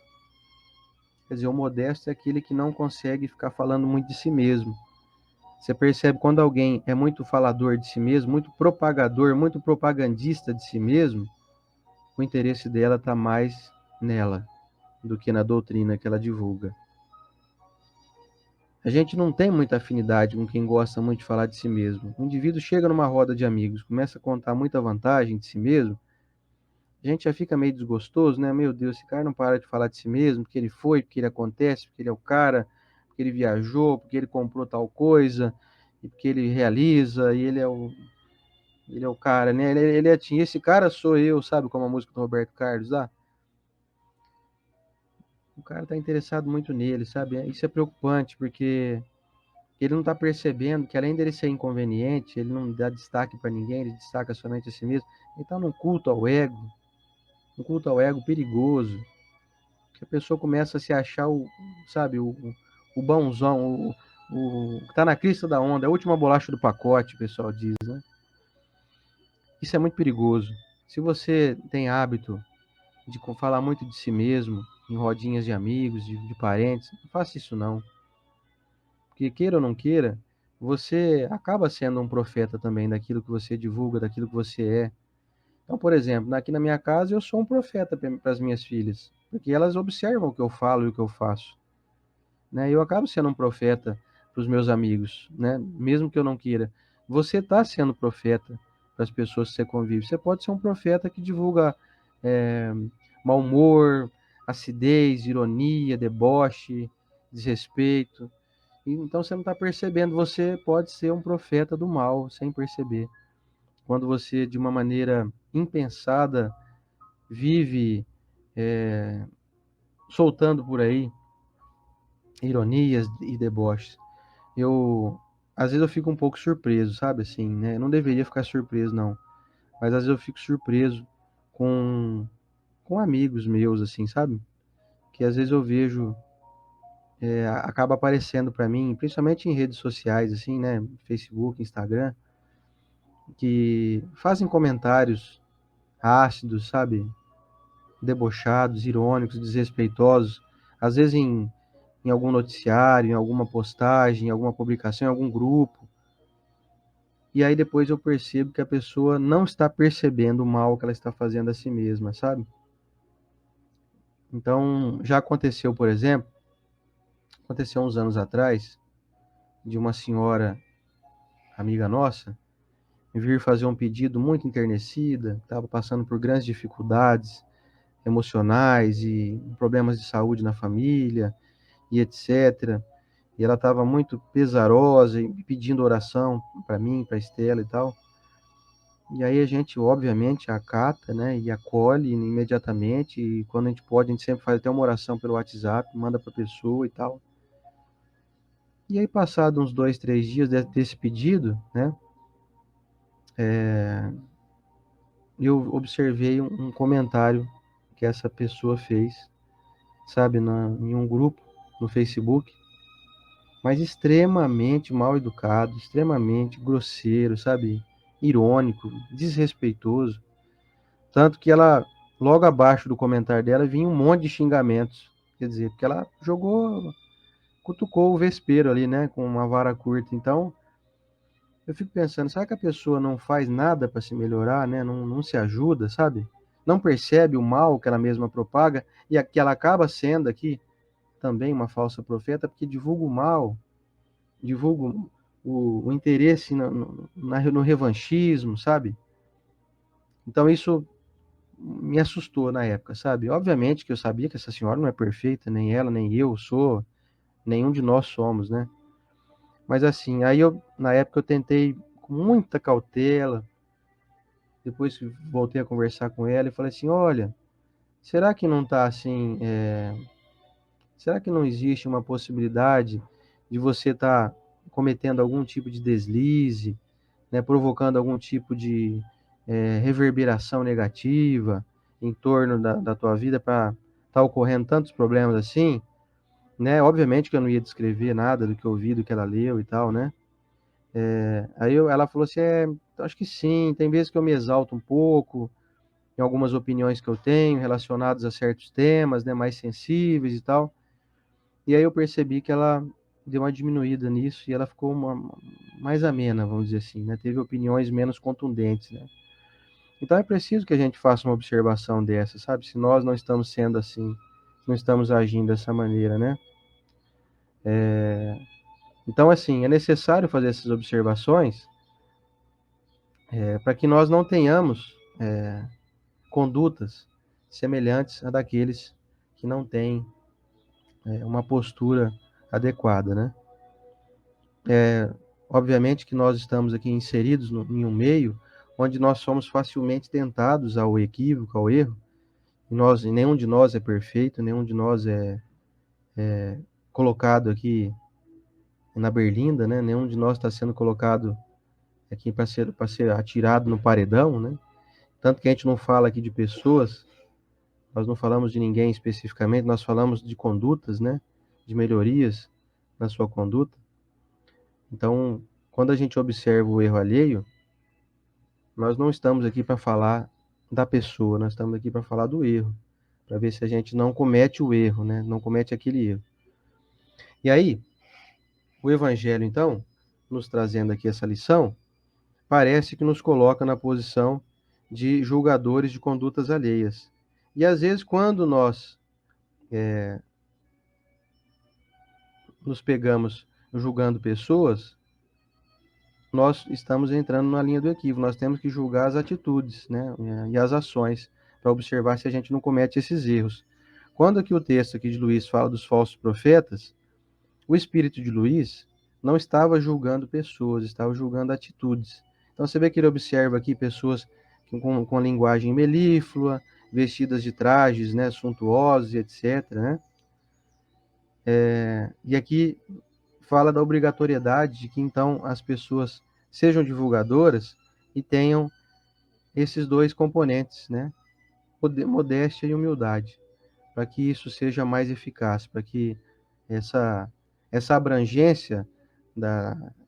Quer dizer, o modesto é aquele que não consegue ficar falando muito de si mesmo. Você percebe quando alguém é muito falador de si mesmo, muito propagador, muito propagandista de si mesmo, o interesse dela está mais nela do que na doutrina que ela divulga. A gente não tem muita afinidade com quem gosta muito de falar de si mesmo. O indivíduo chega numa roda de amigos, começa a contar muita vantagem de si mesmo, a gente já fica meio desgostoso, né? Meu Deus, esse cara não para de falar de si mesmo, porque ele foi, porque ele acontece, porque ele é o cara, porque ele viajou, porque ele comprou tal coisa, e porque ele realiza, e ele é o cara, né? Ele é assim, esse cara sou eu, sabe? Como a música do Roberto Carlos lá. O cara tá interessado muito nele, sabe? Isso é preocupante, porque ele não tá percebendo que além dele ser inconveniente, ele não dá destaque para ninguém, ele destaca somente a si mesmo. Ele tá num culto ao ego, um culto ao ego perigoso, que a pessoa começa a se achar sabe, o bonzão, o que tá na crista da onda, a última bolacha do pacote, o pessoal diz, né? Isso é muito perigoso. Se você tem hábito de falar muito de si mesmo, em rodinhas de amigos, de parentes, não faça isso não. Porque queira ou não queira, você acaba sendo um profeta também daquilo que você divulga, daquilo que você é. Então, por exemplo, aqui na minha casa eu sou um profeta para as minhas filhas, porque elas observam o que eu falo e o que eu faço, né? Eu acabo sendo um profeta para os meus amigos, né? Mesmo que eu não queira. Você está sendo profeta para as pessoas que você convive. Você pode ser um profeta que divulga é, mau humor, acidez, ironia, deboche, desrespeito. Então você não está percebendo. Você pode ser um profeta do mal sem perceber. Quando você, de uma maneira impensada, vive soltando por aí ironias e deboches. Às vezes eu fico um pouco surpreso, sabe, assim, né? Eu não deveria ficar surpreso, não. Mas às vezes eu fico surpreso com, com amigos meus, assim, sabe? Que às vezes eu vejo, acaba aparecendo para mim, principalmente em redes sociais, assim, né? Facebook, Instagram, que fazem comentários ácidos, sabe? Debochados, irônicos, desrespeitosos. Às vezes em algum noticiário, em alguma postagem, em alguma publicação, em algum grupo. E aí depois eu percebo que a pessoa não está percebendo o mal que ela está fazendo a si mesma, sabe? Então, já aconteceu, por exemplo, aconteceu uns anos atrás, de uma senhora amiga nossa vir fazer um pedido muito enternecida, estava passando por grandes dificuldades emocionais e problemas de saúde na família, e etc. E ela estava muito pesarosa e pedindo oração para mim, para Estela e tal. E aí a gente, obviamente, acata, né, e acolhe imediatamente. E quando a gente pode, a gente sempre faz até uma oração pelo WhatsApp, manda para a pessoa e tal. E aí, passado uns 2, 3 dias desse pedido, né, eu observei um comentário que essa pessoa fez, sabe, em um grupo no Facebook, mas extremamente mal educado, extremamente grosseiro, sabe, irônico, desrespeitoso. Tanto que ela, logo abaixo do comentário dela, vinha um monte de xingamentos. Quer dizer, porque ela cutucou o vespeiro ali, né, com uma vara curta. Então, eu fico pensando, será que a pessoa não faz nada para se melhorar, né? Não se ajuda, sabe? Não percebe o mal que ela mesma propaga e que ela acaba sendo aqui também uma falsa profeta, porque divulga o mal, divulga o interesse no revanchismo, sabe? Então isso me assustou na época, sabe? Obviamente que eu sabia que essa senhora não é perfeita, nem ela, nem eu sou, nenhum de nós somos, né? Mas assim, aí na época eu tentei com muita cautela, depois que voltei a conversar com ela e falei assim, olha, será que não tá assim, será que não existe uma possibilidade de você estar cometendo algum tipo de deslize, né, provocando algum tipo de reverberação negativa em torno da tua vida para estar ocorrendo tantos problemas assim, né? Obviamente que eu não ia descrever nada do que eu vi, do que ela leu e tal, né? Ela falou assim, acho que sim, tem vezes que eu me exalto um pouco em algumas opiniões que eu tenho relacionadas a certos temas, né, mais sensíveis e tal. E aí eu percebi que ela deu uma diminuída nisso e ela ficou mais amena, vamos dizer assim, né? Teve opiniões menos contundentes, né? Então é preciso que a gente faça uma observação dessa, sabe? Se nós não estamos sendo assim, não estamos agindo dessa maneira, né? Então, assim, é necessário fazer essas observações para que nós não tenhamos condutas semelhantes a daqueles que não têm uma postura adequada, né? Obviamente que nós estamos aqui inseridos em um meio onde nós somos facilmente tentados ao equívoco, ao erro, e nenhum de nós é perfeito, nenhum de nós é colocado aqui na berlinda, né? Nenhum de nós está sendo colocado aqui para ser atirado no paredão, né? Tanto que a gente não fala aqui de pessoas, nós não falamos de ninguém especificamente, nós falamos de condutas, né? De melhorias na sua conduta. Então, quando a gente observa o erro alheio, nós não estamos aqui para falar da pessoa, nós estamos aqui para falar do erro, para ver se a gente não comete o erro, né? Não comete aquele erro. E aí, o Evangelho, então, nos trazendo aqui essa lição, parece que nos coloca na posição de julgadores de condutas alheias. E às vezes, quando nós nos pegamos julgando pessoas, nós estamos entrando na linha do equívoco. Nós temos que julgar as atitudes, né, e as ações, para observar se a gente não comete esses erros. Quando aqui o texto aqui de Luís fala dos falsos profetas, o espírito de Luís não estava julgando pessoas, estava julgando atitudes. Então você vê que ele observa aqui pessoas com a linguagem melíflua, vestidas de trajes, né, suntuosos, etc., né? E aqui fala da obrigatoriedade de que então as pessoas sejam divulgadoras e tenham esses dois componentes, né? Modéstia e humildade, para que isso seja mais eficaz, para que essa, essa abrangência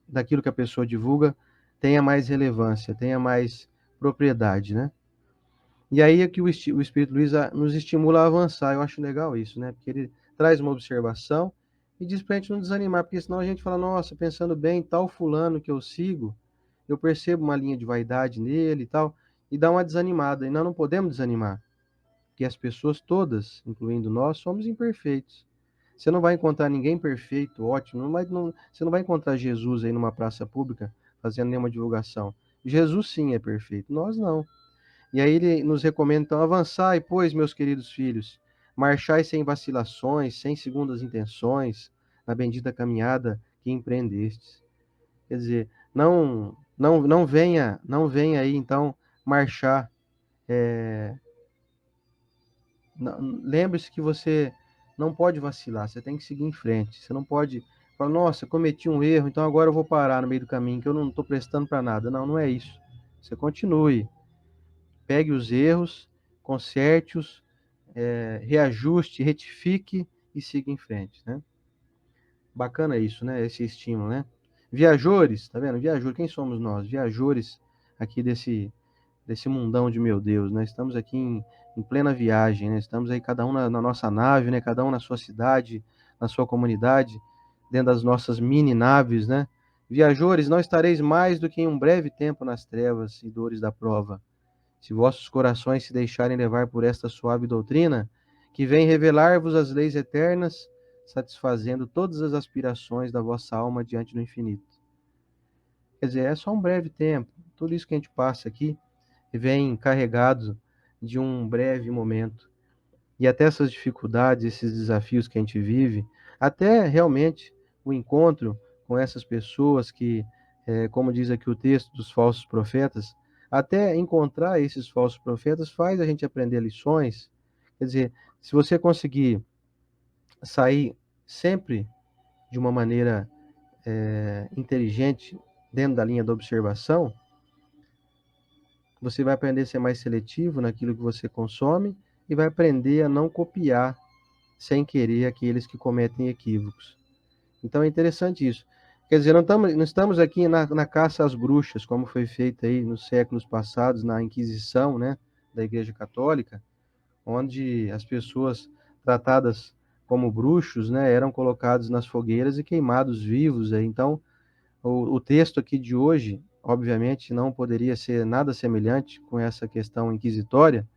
daquilo que a pessoa divulga tenha mais relevância, tenha mais propriedade, né? E aí é que o Espírito Luiz nos estimula a avançar. Eu acho legal isso, né? Porque ele traz uma observação e diz para a gente não desanimar, porque senão a gente fala, nossa, pensando bem, tal fulano que eu sigo, eu percebo uma linha de vaidade nele e tal, e dá uma desanimada. E nós não podemos desanimar, porque as pessoas todas, incluindo nós, somos imperfeitos. Você não vai encontrar ninguém perfeito, ótimo, você não vai encontrar Jesus aí numa praça pública fazendo nenhuma divulgação. Jesus sim é perfeito, nós não. E aí ele nos recomenda, então, avançai, pois, meus queridos filhos, marchai sem vacilações, sem segundas intenções, na bendita caminhada que empreendestes. Quer dizer, não venha aí então marchar. Lembre-se que você não pode vacilar, você tem que seguir em frente. Você não pode falar, nossa, cometi um erro, então agora eu vou parar no meio do caminho, que eu não estou prestando para nada. Não, não é isso. Você continue, pegue os erros, conserte-os, reajuste, retifique e siga em frente, né? Bacana isso, né? Esse estímulo, né? Viajores, tá vendo? Viajores, quem somos nós? Viajores aqui desse mundão de meu Deus, né? Estamos aqui em plena viagem, né? Estamos aí cada um na nossa nave, né? Cada um na sua cidade, na sua comunidade, dentro das nossas mini naves, né? Viajores, não estareis mais do que em um breve tempo nas trevas e dores da prova. Se vossos corações se deixarem levar por esta suave doutrina, que vem revelar-vos as leis eternas, satisfazendo todas as aspirações da vossa alma diante do infinito. Quer dizer, é só um breve tempo. Tudo isso que a gente passa aqui vem carregado de um breve momento. E até essas dificuldades, esses desafios que a gente vive, até realmente o encontro com essas pessoas que, como diz aqui o texto dos falsos profetas, até encontrar esses falsos profetas faz a gente aprender lições. Quer dizer, se você conseguir sair sempre de uma maneira inteligente dentro da linha da observação, você vai aprender a ser mais seletivo naquilo que você consome e vai aprender a não copiar sem querer aqueles que cometem equívocos. Então é interessante isso. Quer dizer, não estamos aqui na caça às bruxas, como foi feito aí nos séculos passados, na Inquisição, né, da Igreja Católica, onde as pessoas tratadas como bruxos, né, eram colocados nas fogueiras e queimados vivos. Então, o texto aqui de hoje, obviamente, não poderia ser nada semelhante com essa questão inquisitória.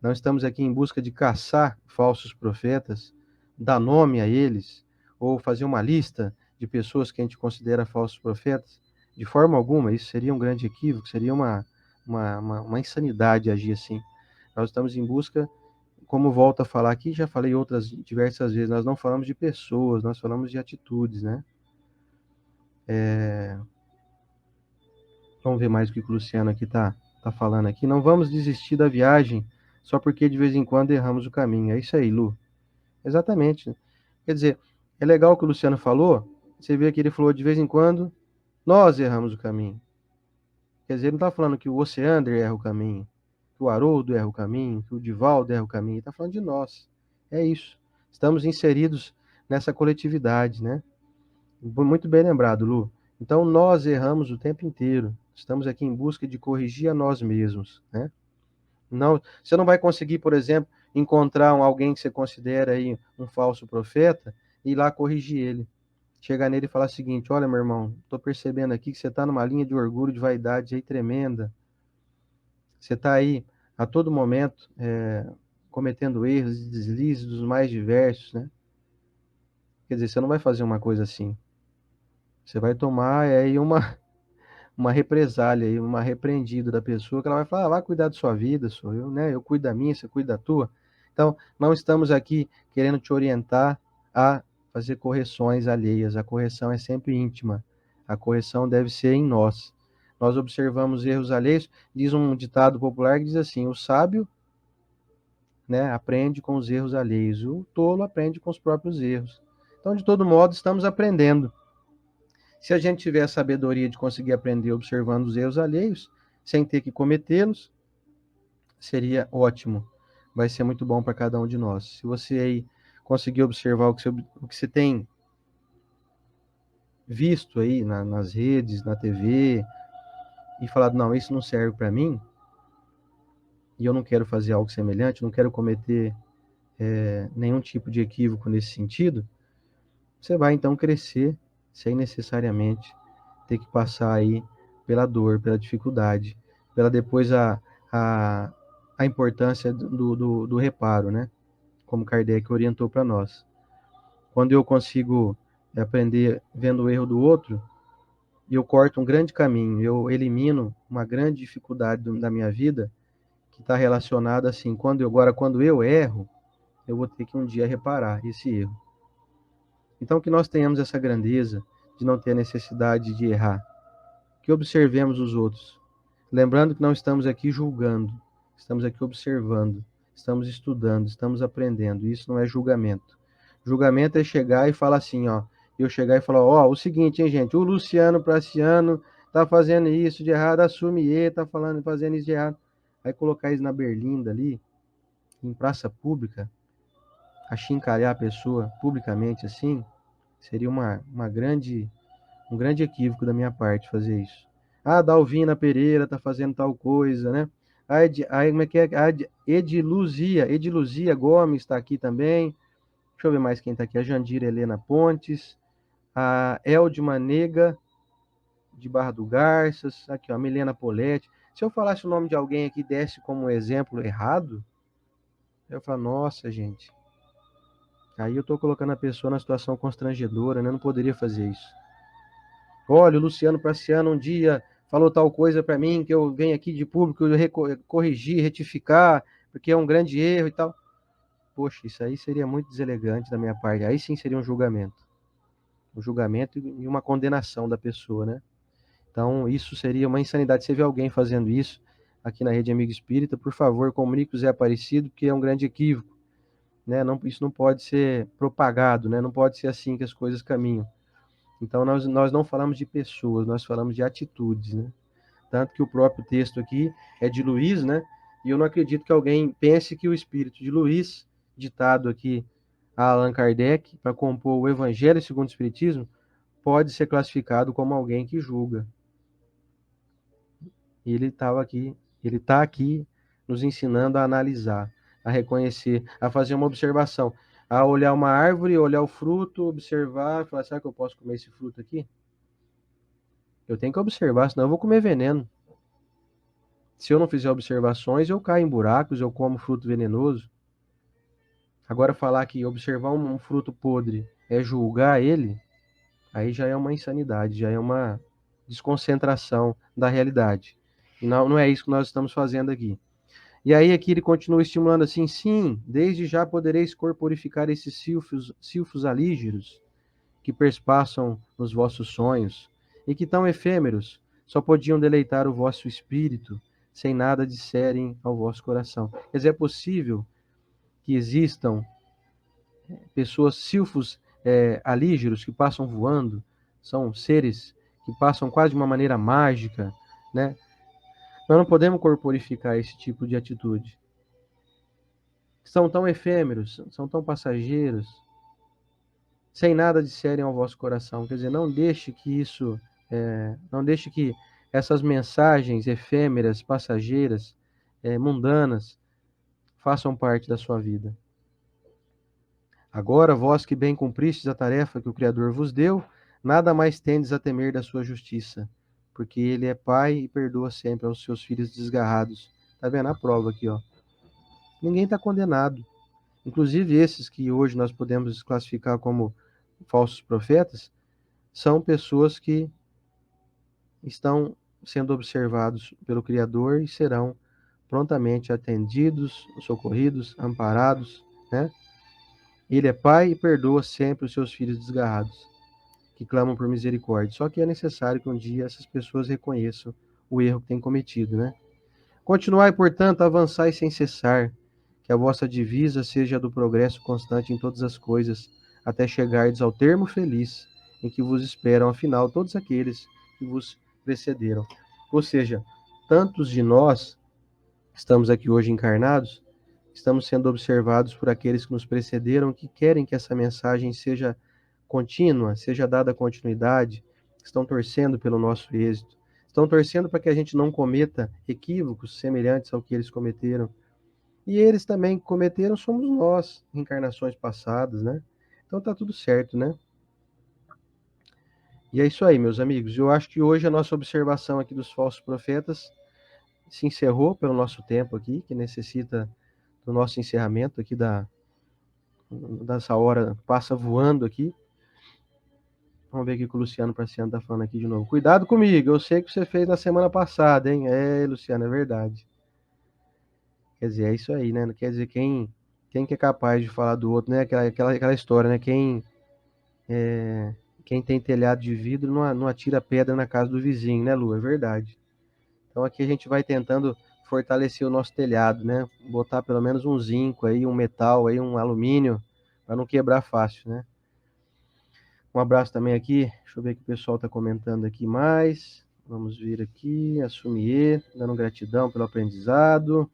Não estamos aqui em busca de caçar falsos profetas, dar nome a eles, ou fazer uma lista de pessoas que a gente considera falsos profetas. De forma alguma, isso seria um grande equívoco, seria uma insanidade agir assim. Nós estamos em busca, como volto a falar aqui, já falei outras diversas vezes, nós não falamos de pessoas, nós falamos de atitudes, né? Vamos ver mais o que o Luciano aqui tá falando aqui. Não vamos desistir da viagem só porque de vez em quando erramos o caminho. É isso aí, Lu. Exatamente. Quer dizer, é legal o que o Luciano falou. Você vê que ele falou de vez em quando nós erramos o caminho. Quer dizer, ele não está falando que o Oceander erra o caminho, que o Haroldo erra o caminho, que o Divaldo erra o caminho. Ele está falando de nós. É isso. Estamos inseridos nessa coletividade, né? Muito bem lembrado, Lu. Então, nós erramos o tempo inteiro. Estamos aqui em busca de corrigir a nós mesmos, né? Não, você não vai conseguir, por exemplo, encontrar alguém que você considera aí um falso profeta e ir lá corrigir ele. Chegar nele e falar o seguinte: olha, meu irmão, estou percebendo aqui que você está numa linha de orgulho, de vaidade aí tremenda. Você está aí a todo momento cometendo erros e deslizes dos mais diversos, né? Quer dizer, você não vai fazer uma coisa assim. Você vai tomar aí uma represália, aí, uma repreendida da pessoa, que ela vai falar, vai cuidar da sua vida, sou eu, né? Eu cuido da minha, você cuida da tua. Então, não estamos aqui querendo te orientar a fazer correções alheias. A correção é sempre íntima. A correção deve ser em nós. Nós observamos erros alheios. Diz um ditado popular que diz assim: o sábio, né, aprende com os erros alheios, o tolo aprende com os próprios erros. Então, de todo modo, estamos aprendendo. Se a gente tiver a sabedoria de conseguir aprender observando os erros alheios, sem ter que cometê-los, seria ótimo. Vai ser muito bom para cada um de nós. Se você aí conseguir observar o que você tem visto aí nas redes, na TV, e falar, não, isso não serve para mim, e eu não quero fazer algo semelhante, não quero cometer nenhum tipo de equívoco nesse sentido, você vai então crescer sem necessariamente ter que passar aí pela dor, pela dificuldade, pela depois a, a importância do reparo, né? Como Kardec orientou para nós. Quando eu consigo aprender vendo o erro do outro, eu corto um grande caminho, eu elimino uma grande dificuldade da minha vida que está relacionada assim, quando eu erro, eu vou ter que um dia reparar esse erro. Então, que nós tenhamos essa grandeza de não ter a necessidade de errar, que observemos os outros, lembrando que não estamos aqui julgando, estamos aqui observando, estamos estudando, estamos aprendendo. Isso não é julgamento. Julgamento é chegar e falar assim, ó, eu chegar e falar, ó, o seguinte, hein, gente, o Luciano Praciano tá fazendo isso de errado, a Sumiê tá fazendo isso de errado. Aí colocar isso na berlinda ali, em praça pública, achincalhar a pessoa publicamente assim, seria um grande equívoco da minha parte fazer isso. Ah, Dalvina Pereira tá fazendo tal coisa, né? Como é que é? A Ediluzia Gomes está aqui também. Deixa eu ver mais quem está aqui. A Jandira Helena Pontes, a Eldma Nega, de Barra do Garças, aqui, ó, a Milena Poletti. Se eu falasse o nome de alguém aqui desse como exemplo errado, eu falo, nossa, gente. Aí eu estou colocando a pessoa na situação constrangedora, né? Eu não poderia fazer isso. Olha, o Luciano Praciano um dia falou tal coisa para mim, que eu venho aqui de público corrigir, retificar, porque é um grande erro e tal. Poxa, isso aí seria muito deselegante da minha parte. Aí sim seria um julgamento. Um julgamento e uma condenação da pessoa, né? Então, isso seria uma insanidade. Se você vê alguém fazendo isso aqui na Rede Amigo Espírita, por favor, comunique o Zé Aparecido, porque é um grande equívoco, né? Não, isso não pode ser propagado, né? Não pode ser assim que as coisas caminham. Então, nós não falamos de pessoas, nós falamos de atitudes, né? Tanto que o próprio texto aqui é de Luiz, né? E eu não acredito que alguém pense que o espírito de Luiz, ditado aqui a Allan Kardec, para compor o Evangelho segundo o Espiritismo, pode ser classificado como alguém que julga. E ele está aqui nos ensinando a analisar, a reconhecer, a fazer uma observação, a olhar uma árvore, olhar o fruto, observar, falar, será que eu posso comer esse fruto aqui? Eu tenho que observar, senão eu vou comer veneno. Se eu não fizer observações, eu caio em buracos, eu como fruto venenoso. Agora, falar que observar um fruto podre é julgar ele, aí já é uma insanidade, já é uma desconcentração da realidade. E não é isso que nós estamos fazendo aqui. E aí aqui ele continua estimulando assim, sim, desde já podereis corporificar esses silfos alígeros que perspassam nos vossos sonhos, e que tão efêmeros só podiam deleitar o vosso espírito, sem nada disserem ao vosso coração. Quer dizer, é possível que existam pessoas, silfos alígeros, que passam voando, são seres que passam quase de uma maneira mágica, né? Nós não podemos corporificar esse tipo de atitude. São tão efêmeros, são tão passageiros, sem nada disserem ao vosso coração. Quer dizer, não deixe que isso, não deixe que essas mensagens efêmeras, passageiras, mundanas, façam parte da sua vida. Agora, vós que bem cumpristes a tarefa que o Criador vos deu, nada mais tendes a temer da sua justiça, porque ele é Pai e perdoa sempre aos seus filhos desgarrados. Tá vendo a prova aqui, ó? Ninguém está condenado. Inclusive esses que hoje nós podemos classificar como falsos profetas, são pessoas que estão sendo observados pelo Criador e serão prontamente atendidos, socorridos, amparados, né? Ele é Pai e perdoa sempre os seus filhos desgarrados, que clamam por misericórdia. Só que é necessário que um dia essas pessoas reconheçam o erro que têm cometido, né? Continuai, portanto, avançai sem cessar, que a vossa divisa seja a do progresso constante em todas as coisas, até chegardes ao termo feliz, em que vos esperam, afinal, todos aqueles que vos precederam. Ou seja, tantos de nós que estamos aqui hoje encarnados, estamos sendo observados por aqueles que nos precederam, que querem que essa mensagem seja contínua, seja dada continuidade, estão torcendo pelo nosso êxito, estão torcendo para que a gente não cometa equívocos semelhantes ao que eles cometeram. E eles também cometeram, somos nós, encarnações passadas, né? Então tá tudo certo, né? E é isso aí, meus amigos. Eu acho que hoje a nossa observação aqui dos falsos profetas se encerrou pelo nosso tempo aqui, que necessita do nosso encerramento aqui dessa hora, passa voando aqui. Vamos ver o que o Luciano Praciano tá falando aqui de novo. Cuidado comigo, eu sei que você fez na semana passada, hein? É, Luciano, é verdade. Quer dizer, é isso aí, né? Quer dizer, Quem que é capaz de falar do outro, né? Aquela história, né? Quem tem telhado de vidro não atira pedra na casa do vizinho, né, Lu? É verdade. Então aqui a gente vai tentando fortalecer o nosso telhado, né? Botar pelo menos um zinco aí, um metal aí, um alumínio, para não quebrar fácil, né? Um abraço também aqui. Deixa eu ver o que o pessoal está comentando aqui mais. Vamos vir aqui, Assumier, dando gratidão pelo aprendizado.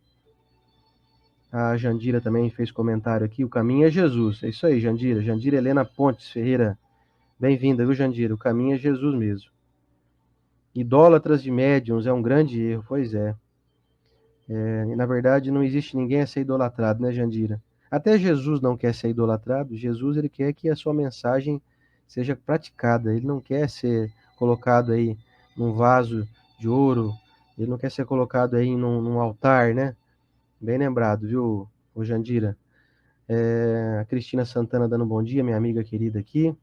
A Jandira também fez comentário aqui. O caminho é Jesus. É isso aí, Jandira. Jandira Helena Pontes Ferreira. Bem-vinda, viu, Jandira? O caminho é Jesus mesmo. Idólatras de médiums é um grande erro, pois é. E, na verdade, não existe ninguém a ser idolatrado, né, Jandira? Até Jesus não quer ser idolatrado. Jesus, ele quer que a sua mensagem seja praticada. Ele não quer ser colocado aí num vaso de ouro. Ele não quer ser colocado aí num altar, né? Bem lembrado, viu, ô Jandira? A Cristina Santana dando um bom dia, minha amiga querida aqui.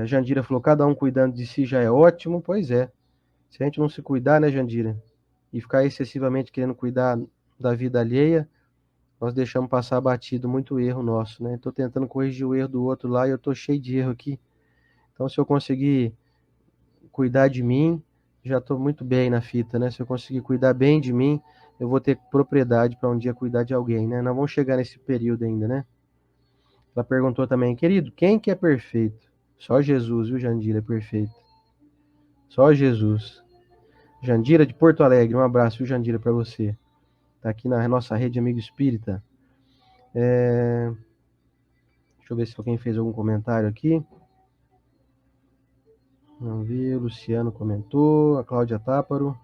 A Jandira falou, cada um cuidando de si já é ótimo. Pois é. Se a gente não se cuidar, né, Jandira? E ficar excessivamente querendo cuidar da vida alheia, nós deixamos passar batido muito erro nosso, né? Estou tentando corrigir o erro do outro lá e eu estou cheio de erro aqui. Então, se eu conseguir cuidar de mim, já estou muito bem na fita, né? Se eu conseguir cuidar bem de mim, eu vou ter propriedade para um dia cuidar de alguém, né? Nós vamos chegar nesse período ainda, né? Ela perguntou também, querido, quem que é perfeito? Só Jesus, viu, Jandira, é perfeito. Só Jesus. Jandira de Porto Alegre, um abraço, viu, Jandira, para você. Tá aqui na nossa rede Amigo Espírita. Deixa eu ver se alguém fez algum comentário aqui. Vamos ver, o Luciano comentou, a Cláudia Táparo.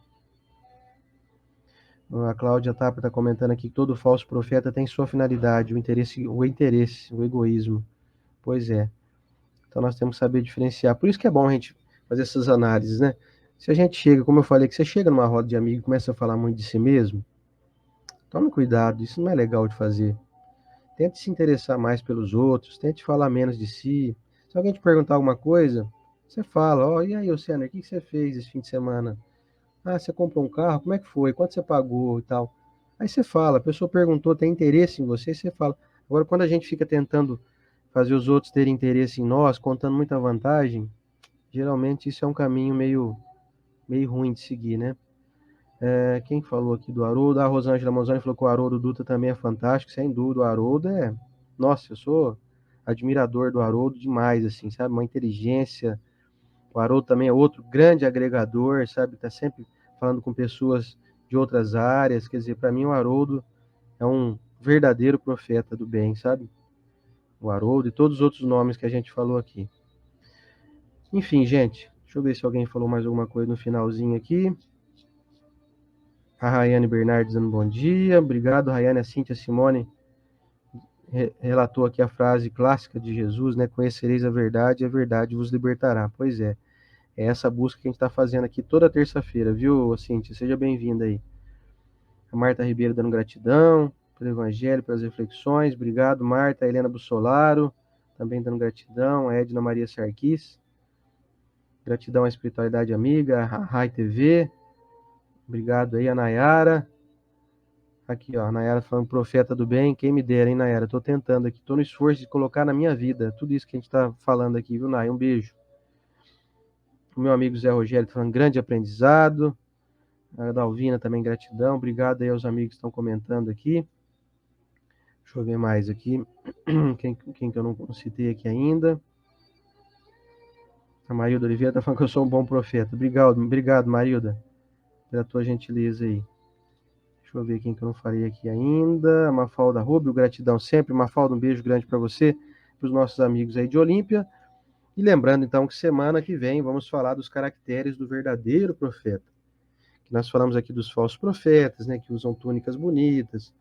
A Cláudia Táparo está comentando aqui que todo falso profeta tem sua finalidade, o egoísmo. Pois é. Então nós temos que saber diferenciar. Por isso que é bom a gente fazer essas análises, né? Se a gente chega, como eu falei, que você chega numa roda de amigos e começa a falar muito de si mesmo, tome cuidado, isso não é legal de fazer. Tente se interessar mais pelos outros, tente falar menos de si. Se alguém te perguntar alguma coisa, você fala, ó, e aí, Luciano, o que você fez esse fim de semana? Ah, você comprou um carro? Como é que foi? Quanto você pagou e tal? Aí você fala, a pessoa perguntou, tem interesse em você, você fala. Agora, quando a gente fica tentando fazer os outros terem interesse em nós, contando muita vantagem, geralmente isso é um caminho meio ruim de seguir, né? Quem falou aqui do Haroldo? A Rosângela Manzoni falou que o Haroldo Dutra também é fantástico, sem dúvida. O Haroldo é. Nossa, eu sou admirador do Haroldo demais, assim, sabe? Uma inteligência. O Haroldo também é outro grande agregador, sabe? Tá sempre falando com pessoas de outras áreas. Quer dizer, para mim, o Haroldo é um verdadeiro profeta do bem, sabe? O Haroldo e todos os outros nomes que a gente falou aqui. Enfim, gente, deixa eu ver se alguém falou mais alguma coisa no finalzinho aqui. A Rayane Bernardes dando bom dia. Obrigado, Rayane. A Cíntia Simone relatou aqui a frase clássica de Jesus, né? Conhecereis a verdade vos libertará. Pois é. É essa busca que a gente está fazendo aqui toda terça-feira, viu, Cíntia? Seja bem-vinda aí. A Marta Ribeiro dando gratidão pelo Evangelho, pelas reflexões. Obrigado, Marta. A Helena Bussolaro também dando gratidão. A Edna Maria Sarquis. Gratidão à Espiritualidade Amiga. A Rai TV. Obrigado aí, a Nayara. Aqui, ó, a Nayara falando, profeta do bem, quem me dera, hein, Nayara? Tô tentando aqui, tô no esforço de colocar na minha vida tudo isso que a gente tá falando aqui, viu, Nay? Um beijo. O meu amigo Zé Rogério tá falando, grande aprendizado. A Dalvina também, gratidão. Obrigado aí aos amigos que estão comentando aqui. Deixa eu ver mais aqui. Quem que eu não citei aqui ainda? A Marilda Oliveira tá falando que eu sou um bom profeta. Obrigado, Marilda, pela tua gentileza aí. Deixa eu ver quem que eu não falei aqui ainda. A Mafalda Rubio, gratidão sempre. Mafalda, um beijo grande para você, para os nossos amigos aí de Olímpia. E lembrando, então, que semana que vem vamos falar dos caracteres do verdadeiro profeta. Que nós falamos aqui dos falsos profetas, né, que usam túnicas bonitas,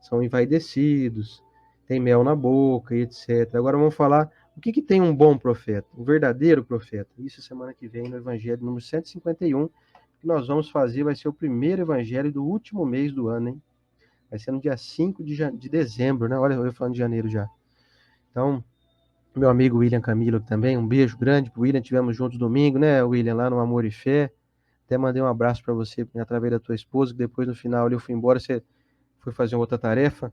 são envaidecidos, tem mel na boca e etc. Agora vamos falar o que tem um bom profeta, um verdadeiro profeta. Isso semana que vem no Evangelho número 151, que nós vamos fazer, vai ser o primeiro Evangelho do último mês do ano, hein? Vai ser no dia 5 de dezembro, né? Olha, eu falando de janeiro já. Então, meu amigo William Camilo também, um beijo grande pro William, tivemos juntos domingo, né, William, lá no Amor e Fé. Até mandei um abraço para você através da tua esposa, que depois no final eu fui embora, você foi fazer outra tarefa.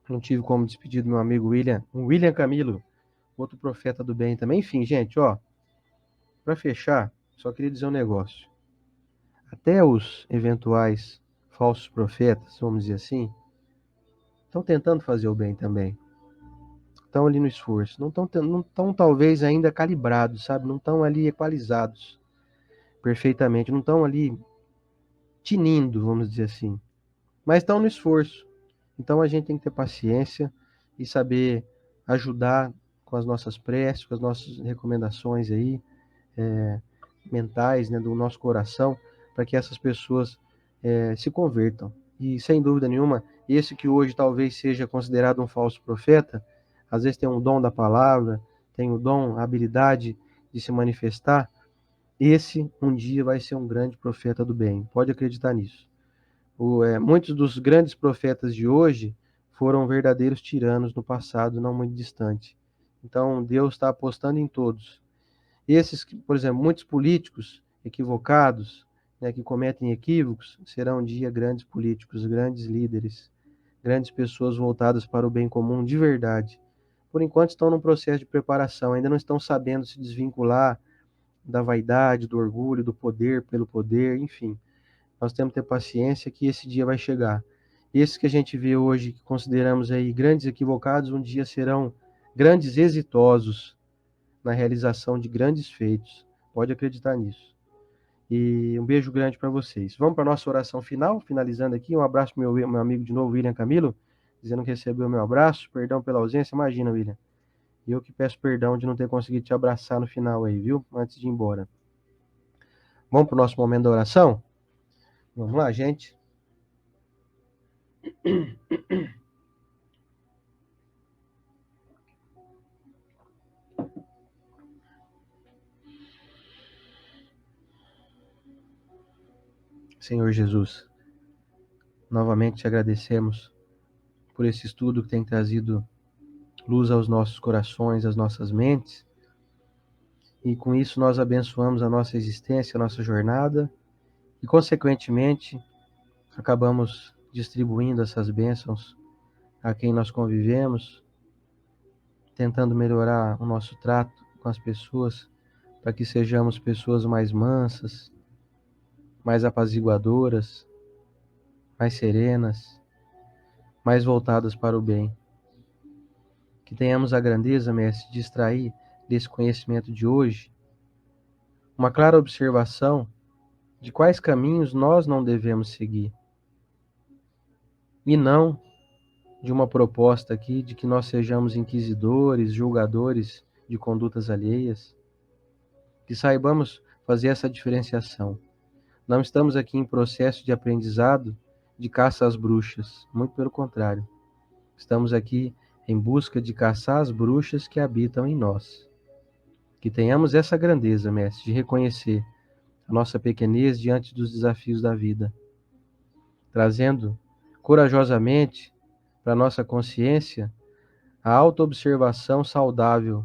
Não tive como despedir do meu amigo William Camilo, outro profeta do bem também. Enfim, gente, ó, para fechar, só queria dizer um negócio. Até os eventuais falsos profetas, vamos dizer assim, estão tentando fazer o bem também. Estão ali no esforço. Não estão talvez ainda calibrados, sabe? Não estão ali equalizados perfeitamente. Não estão ali tinindo, vamos dizer assim. Mas estão no esforço. Então a gente tem que ter paciência e saber ajudar com as nossas preces, com as nossas recomendações aí, mentais, né, do nosso coração, para que essas pessoas se convertam. E sem dúvida nenhuma, esse que hoje talvez seja considerado um falso profeta, às vezes tem um dom da palavra, tem o dom, a habilidade de se manifestar, esse um dia vai ser um grande profeta do bem. Pode acreditar nisso. Muitos dos grandes profetas de hoje foram verdadeiros tiranos no passado, não muito distante. Então, Deus está apostando em todos. Esses, por exemplo, muitos políticos equivocados, né, que cometem equívocos, serão um dia grandes políticos, grandes líderes, grandes pessoas voltadas para o bem comum de verdade. Por enquanto estão num processo de preparação, ainda não estão sabendo se desvincular da vaidade, do orgulho, do poder pelo poder, enfim. Nós temos que ter paciência que esse dia vai chegar. Esses que a gente vê hoje, que consideramos aí grandes equivocados, um dia serão grandes exitosos na realização de grandes feitos. Pode acreditar nisso. E um beijo grande para vocês. Vamos para a nossa oração final, finalizando aqui. Um abraço para meu amigo de novo, William Camilo, dizendo que recebeu o meu abraço. Perdão pela ausência, imagina, William. E eu que peço perdão de não ter conseguido te abraçar no final aí, viu? Antes de ir embora. Vamos para o nosso momento da oração? Vamos lá, gente. Senhor Jesus, novamente te agradecemos por esse estudo que tem trazido luz aos nossos corações, às nossas mentes. E com isso nós abençoamos a nossa existência, a nossa jornada e, consequentemente, acabamos distribuindo essas bênçãos a quem nós convivemos, tentando melhorar o nosso trato com as pessoas, para que sejamos pessoas mais mansas, mais apaziguadoras, mais serenas, mais voltadas para o bem. Que tenhamos a grandeza, Mestre, de extrair desse conhecimento de hoje uma clara observação de quais caminhos nós não devemos seguir. E não de uma proposta aqui de que nós sejamos inquisidores, julgadores de condutas alheias. Que saibamos fazer essa diferenciação. Não estamos aqui em processo de aprendizado de caça às bruxas, muito pelo contrário. Estamos aqui em busca de caçar as bruxas que habitam em nós. Que tenhamos essa grandeza, Mestre, de reconhecer a nossa pequenez diante dos desafios da vida, trazendo corajosamente para a nossa consciência a autoobservação saudável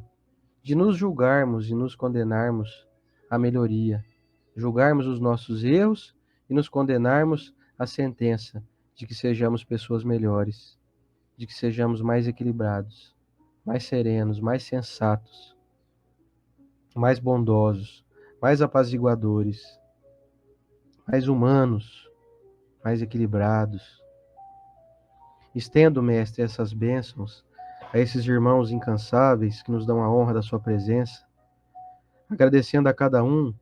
de nos julgarmos e nos condenarmos à melhoria, julgarmos os nossos erros e nos condenarmos à sentença de que sejamos pessoas melhores, de que sejamos mais equilibrados, mais serenos, mais sensatos, mais bondosos, mais apaziguadores, mais humanos, mais equilibrados. Estendo, Mestre, essas bênçãos a esses irmãos incansáveis que nos dão a honra da sua presença, agradecendo a cada um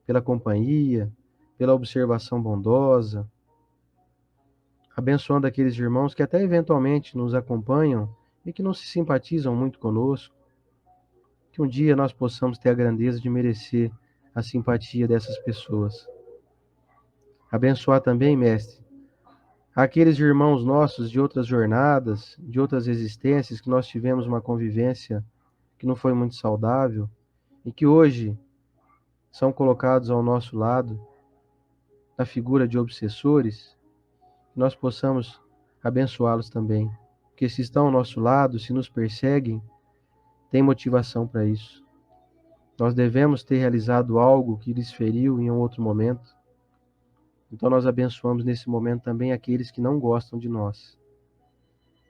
pela companhia, pela observação bondosa, abençoando aqueles irmãos que até eventualmente nos acompanham e que não se simpatizam muito conosco, que um dia nós possamos ter a grandeza de merecer a simpatia dessas pessoas. Abençoar também, Mestre, aqueles irmãos nossos de outras jornadas, de outras existências, que nós tivemos uma convivência que não foi muito saudável e que hoje são colocados ao nosso lado na figura de obsessores, que nós possamos abençoá-los também. Porque se estão ao nosso lado, se nos perseguem, tem motivação para isso. Nós devemos ter realizado algo que lhes feriu em um outro momento. Então nós abençoamos nesse momento também aqueles que não gostam de nós.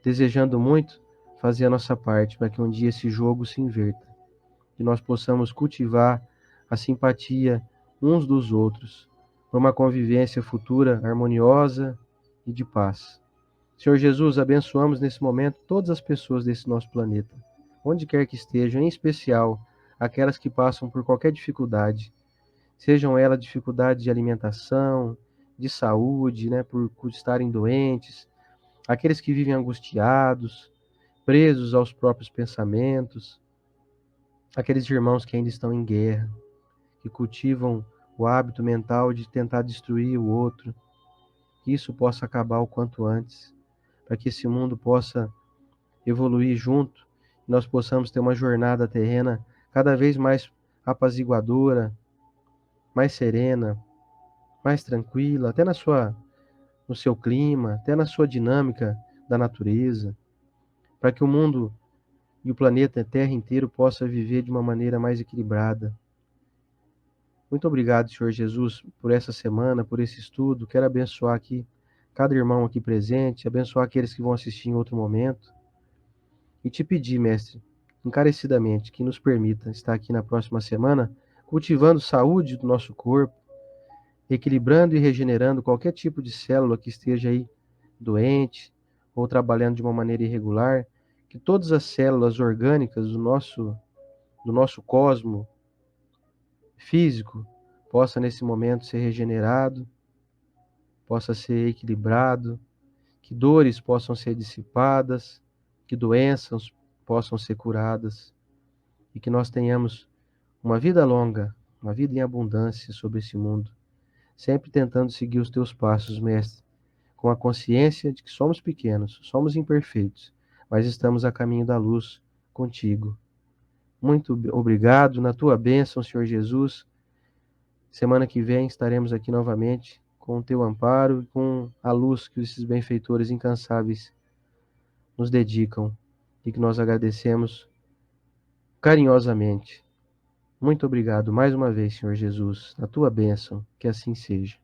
desejando muito fazer a nossa parte para que um dia esse jogo se inverta, que nós possamos cultivar a simpatia uns dos outros, por uma convivência futura harmoniosa e de paz. Senhor Jesus, abençoamos nesse momento todas as pessoas desse nosso planeta, onde quer que estejam, em especial aquelas que passam por qualquer dificuldade, sejam elas dificuldades de alimentação, de saúde, né, por estarem doentes, aqueles que vivem angustiados, presos aos próprios pensamentos, aqueles irmãos que ainda estão em guerra, que cultivam o hábito mental de tentar destruir o outro, que isso possa acabar o quanto antes, para que esse mundo possa evoluir junto e nós possamos ter uma jornada terrena cada vez mais apaziguadora, mais serena, mais tranquila, até no seu clima, até na sua dinâmica da natureza, para que o mundo e o planeta Terra inteiro possa viver de uma maneira mais equilibrada. Muito obrigado, Senhor Jesus, por essa semana, por esse estudo. Quero abençoar aqui cada irmão aqui presente, abençoar aqueles que vão assistir em outro momento. E te pedir, mestre, encarecidamente, que nos permita estar aqui na próxima semana, cultivando saúde do nosso corpo, equilibrando e regenerando qualquer tipo de célula que esteja aí doente ou trabalhando de uma maneira irregular, que todas as células orgânicas do nosso cosmo físico possa nesse momento ser regenerado, possa ser equilibrado, que dores possam ser dissipadas, que doenças possam ser curadas e que nós tenhamos uma vida longa, uma vida em abundância sobre esse mundo, sempre tentando seguir os teus passos, mestre, com a consciência de que somos pequenos, somos imperfeitos, mas estamos a caminho da luz contigo. Muito obrigado, na tua bênção, Senhor Jesus. Semana que vem estaremos aqui novamente com o teu amparo e com a luz que esses benfeitores incansáveis nos dedicam e que nós agradecemos carinhosamente. Muito obrigado mais uma vez, Senhor Jesus, na tua bênção, que assim seja.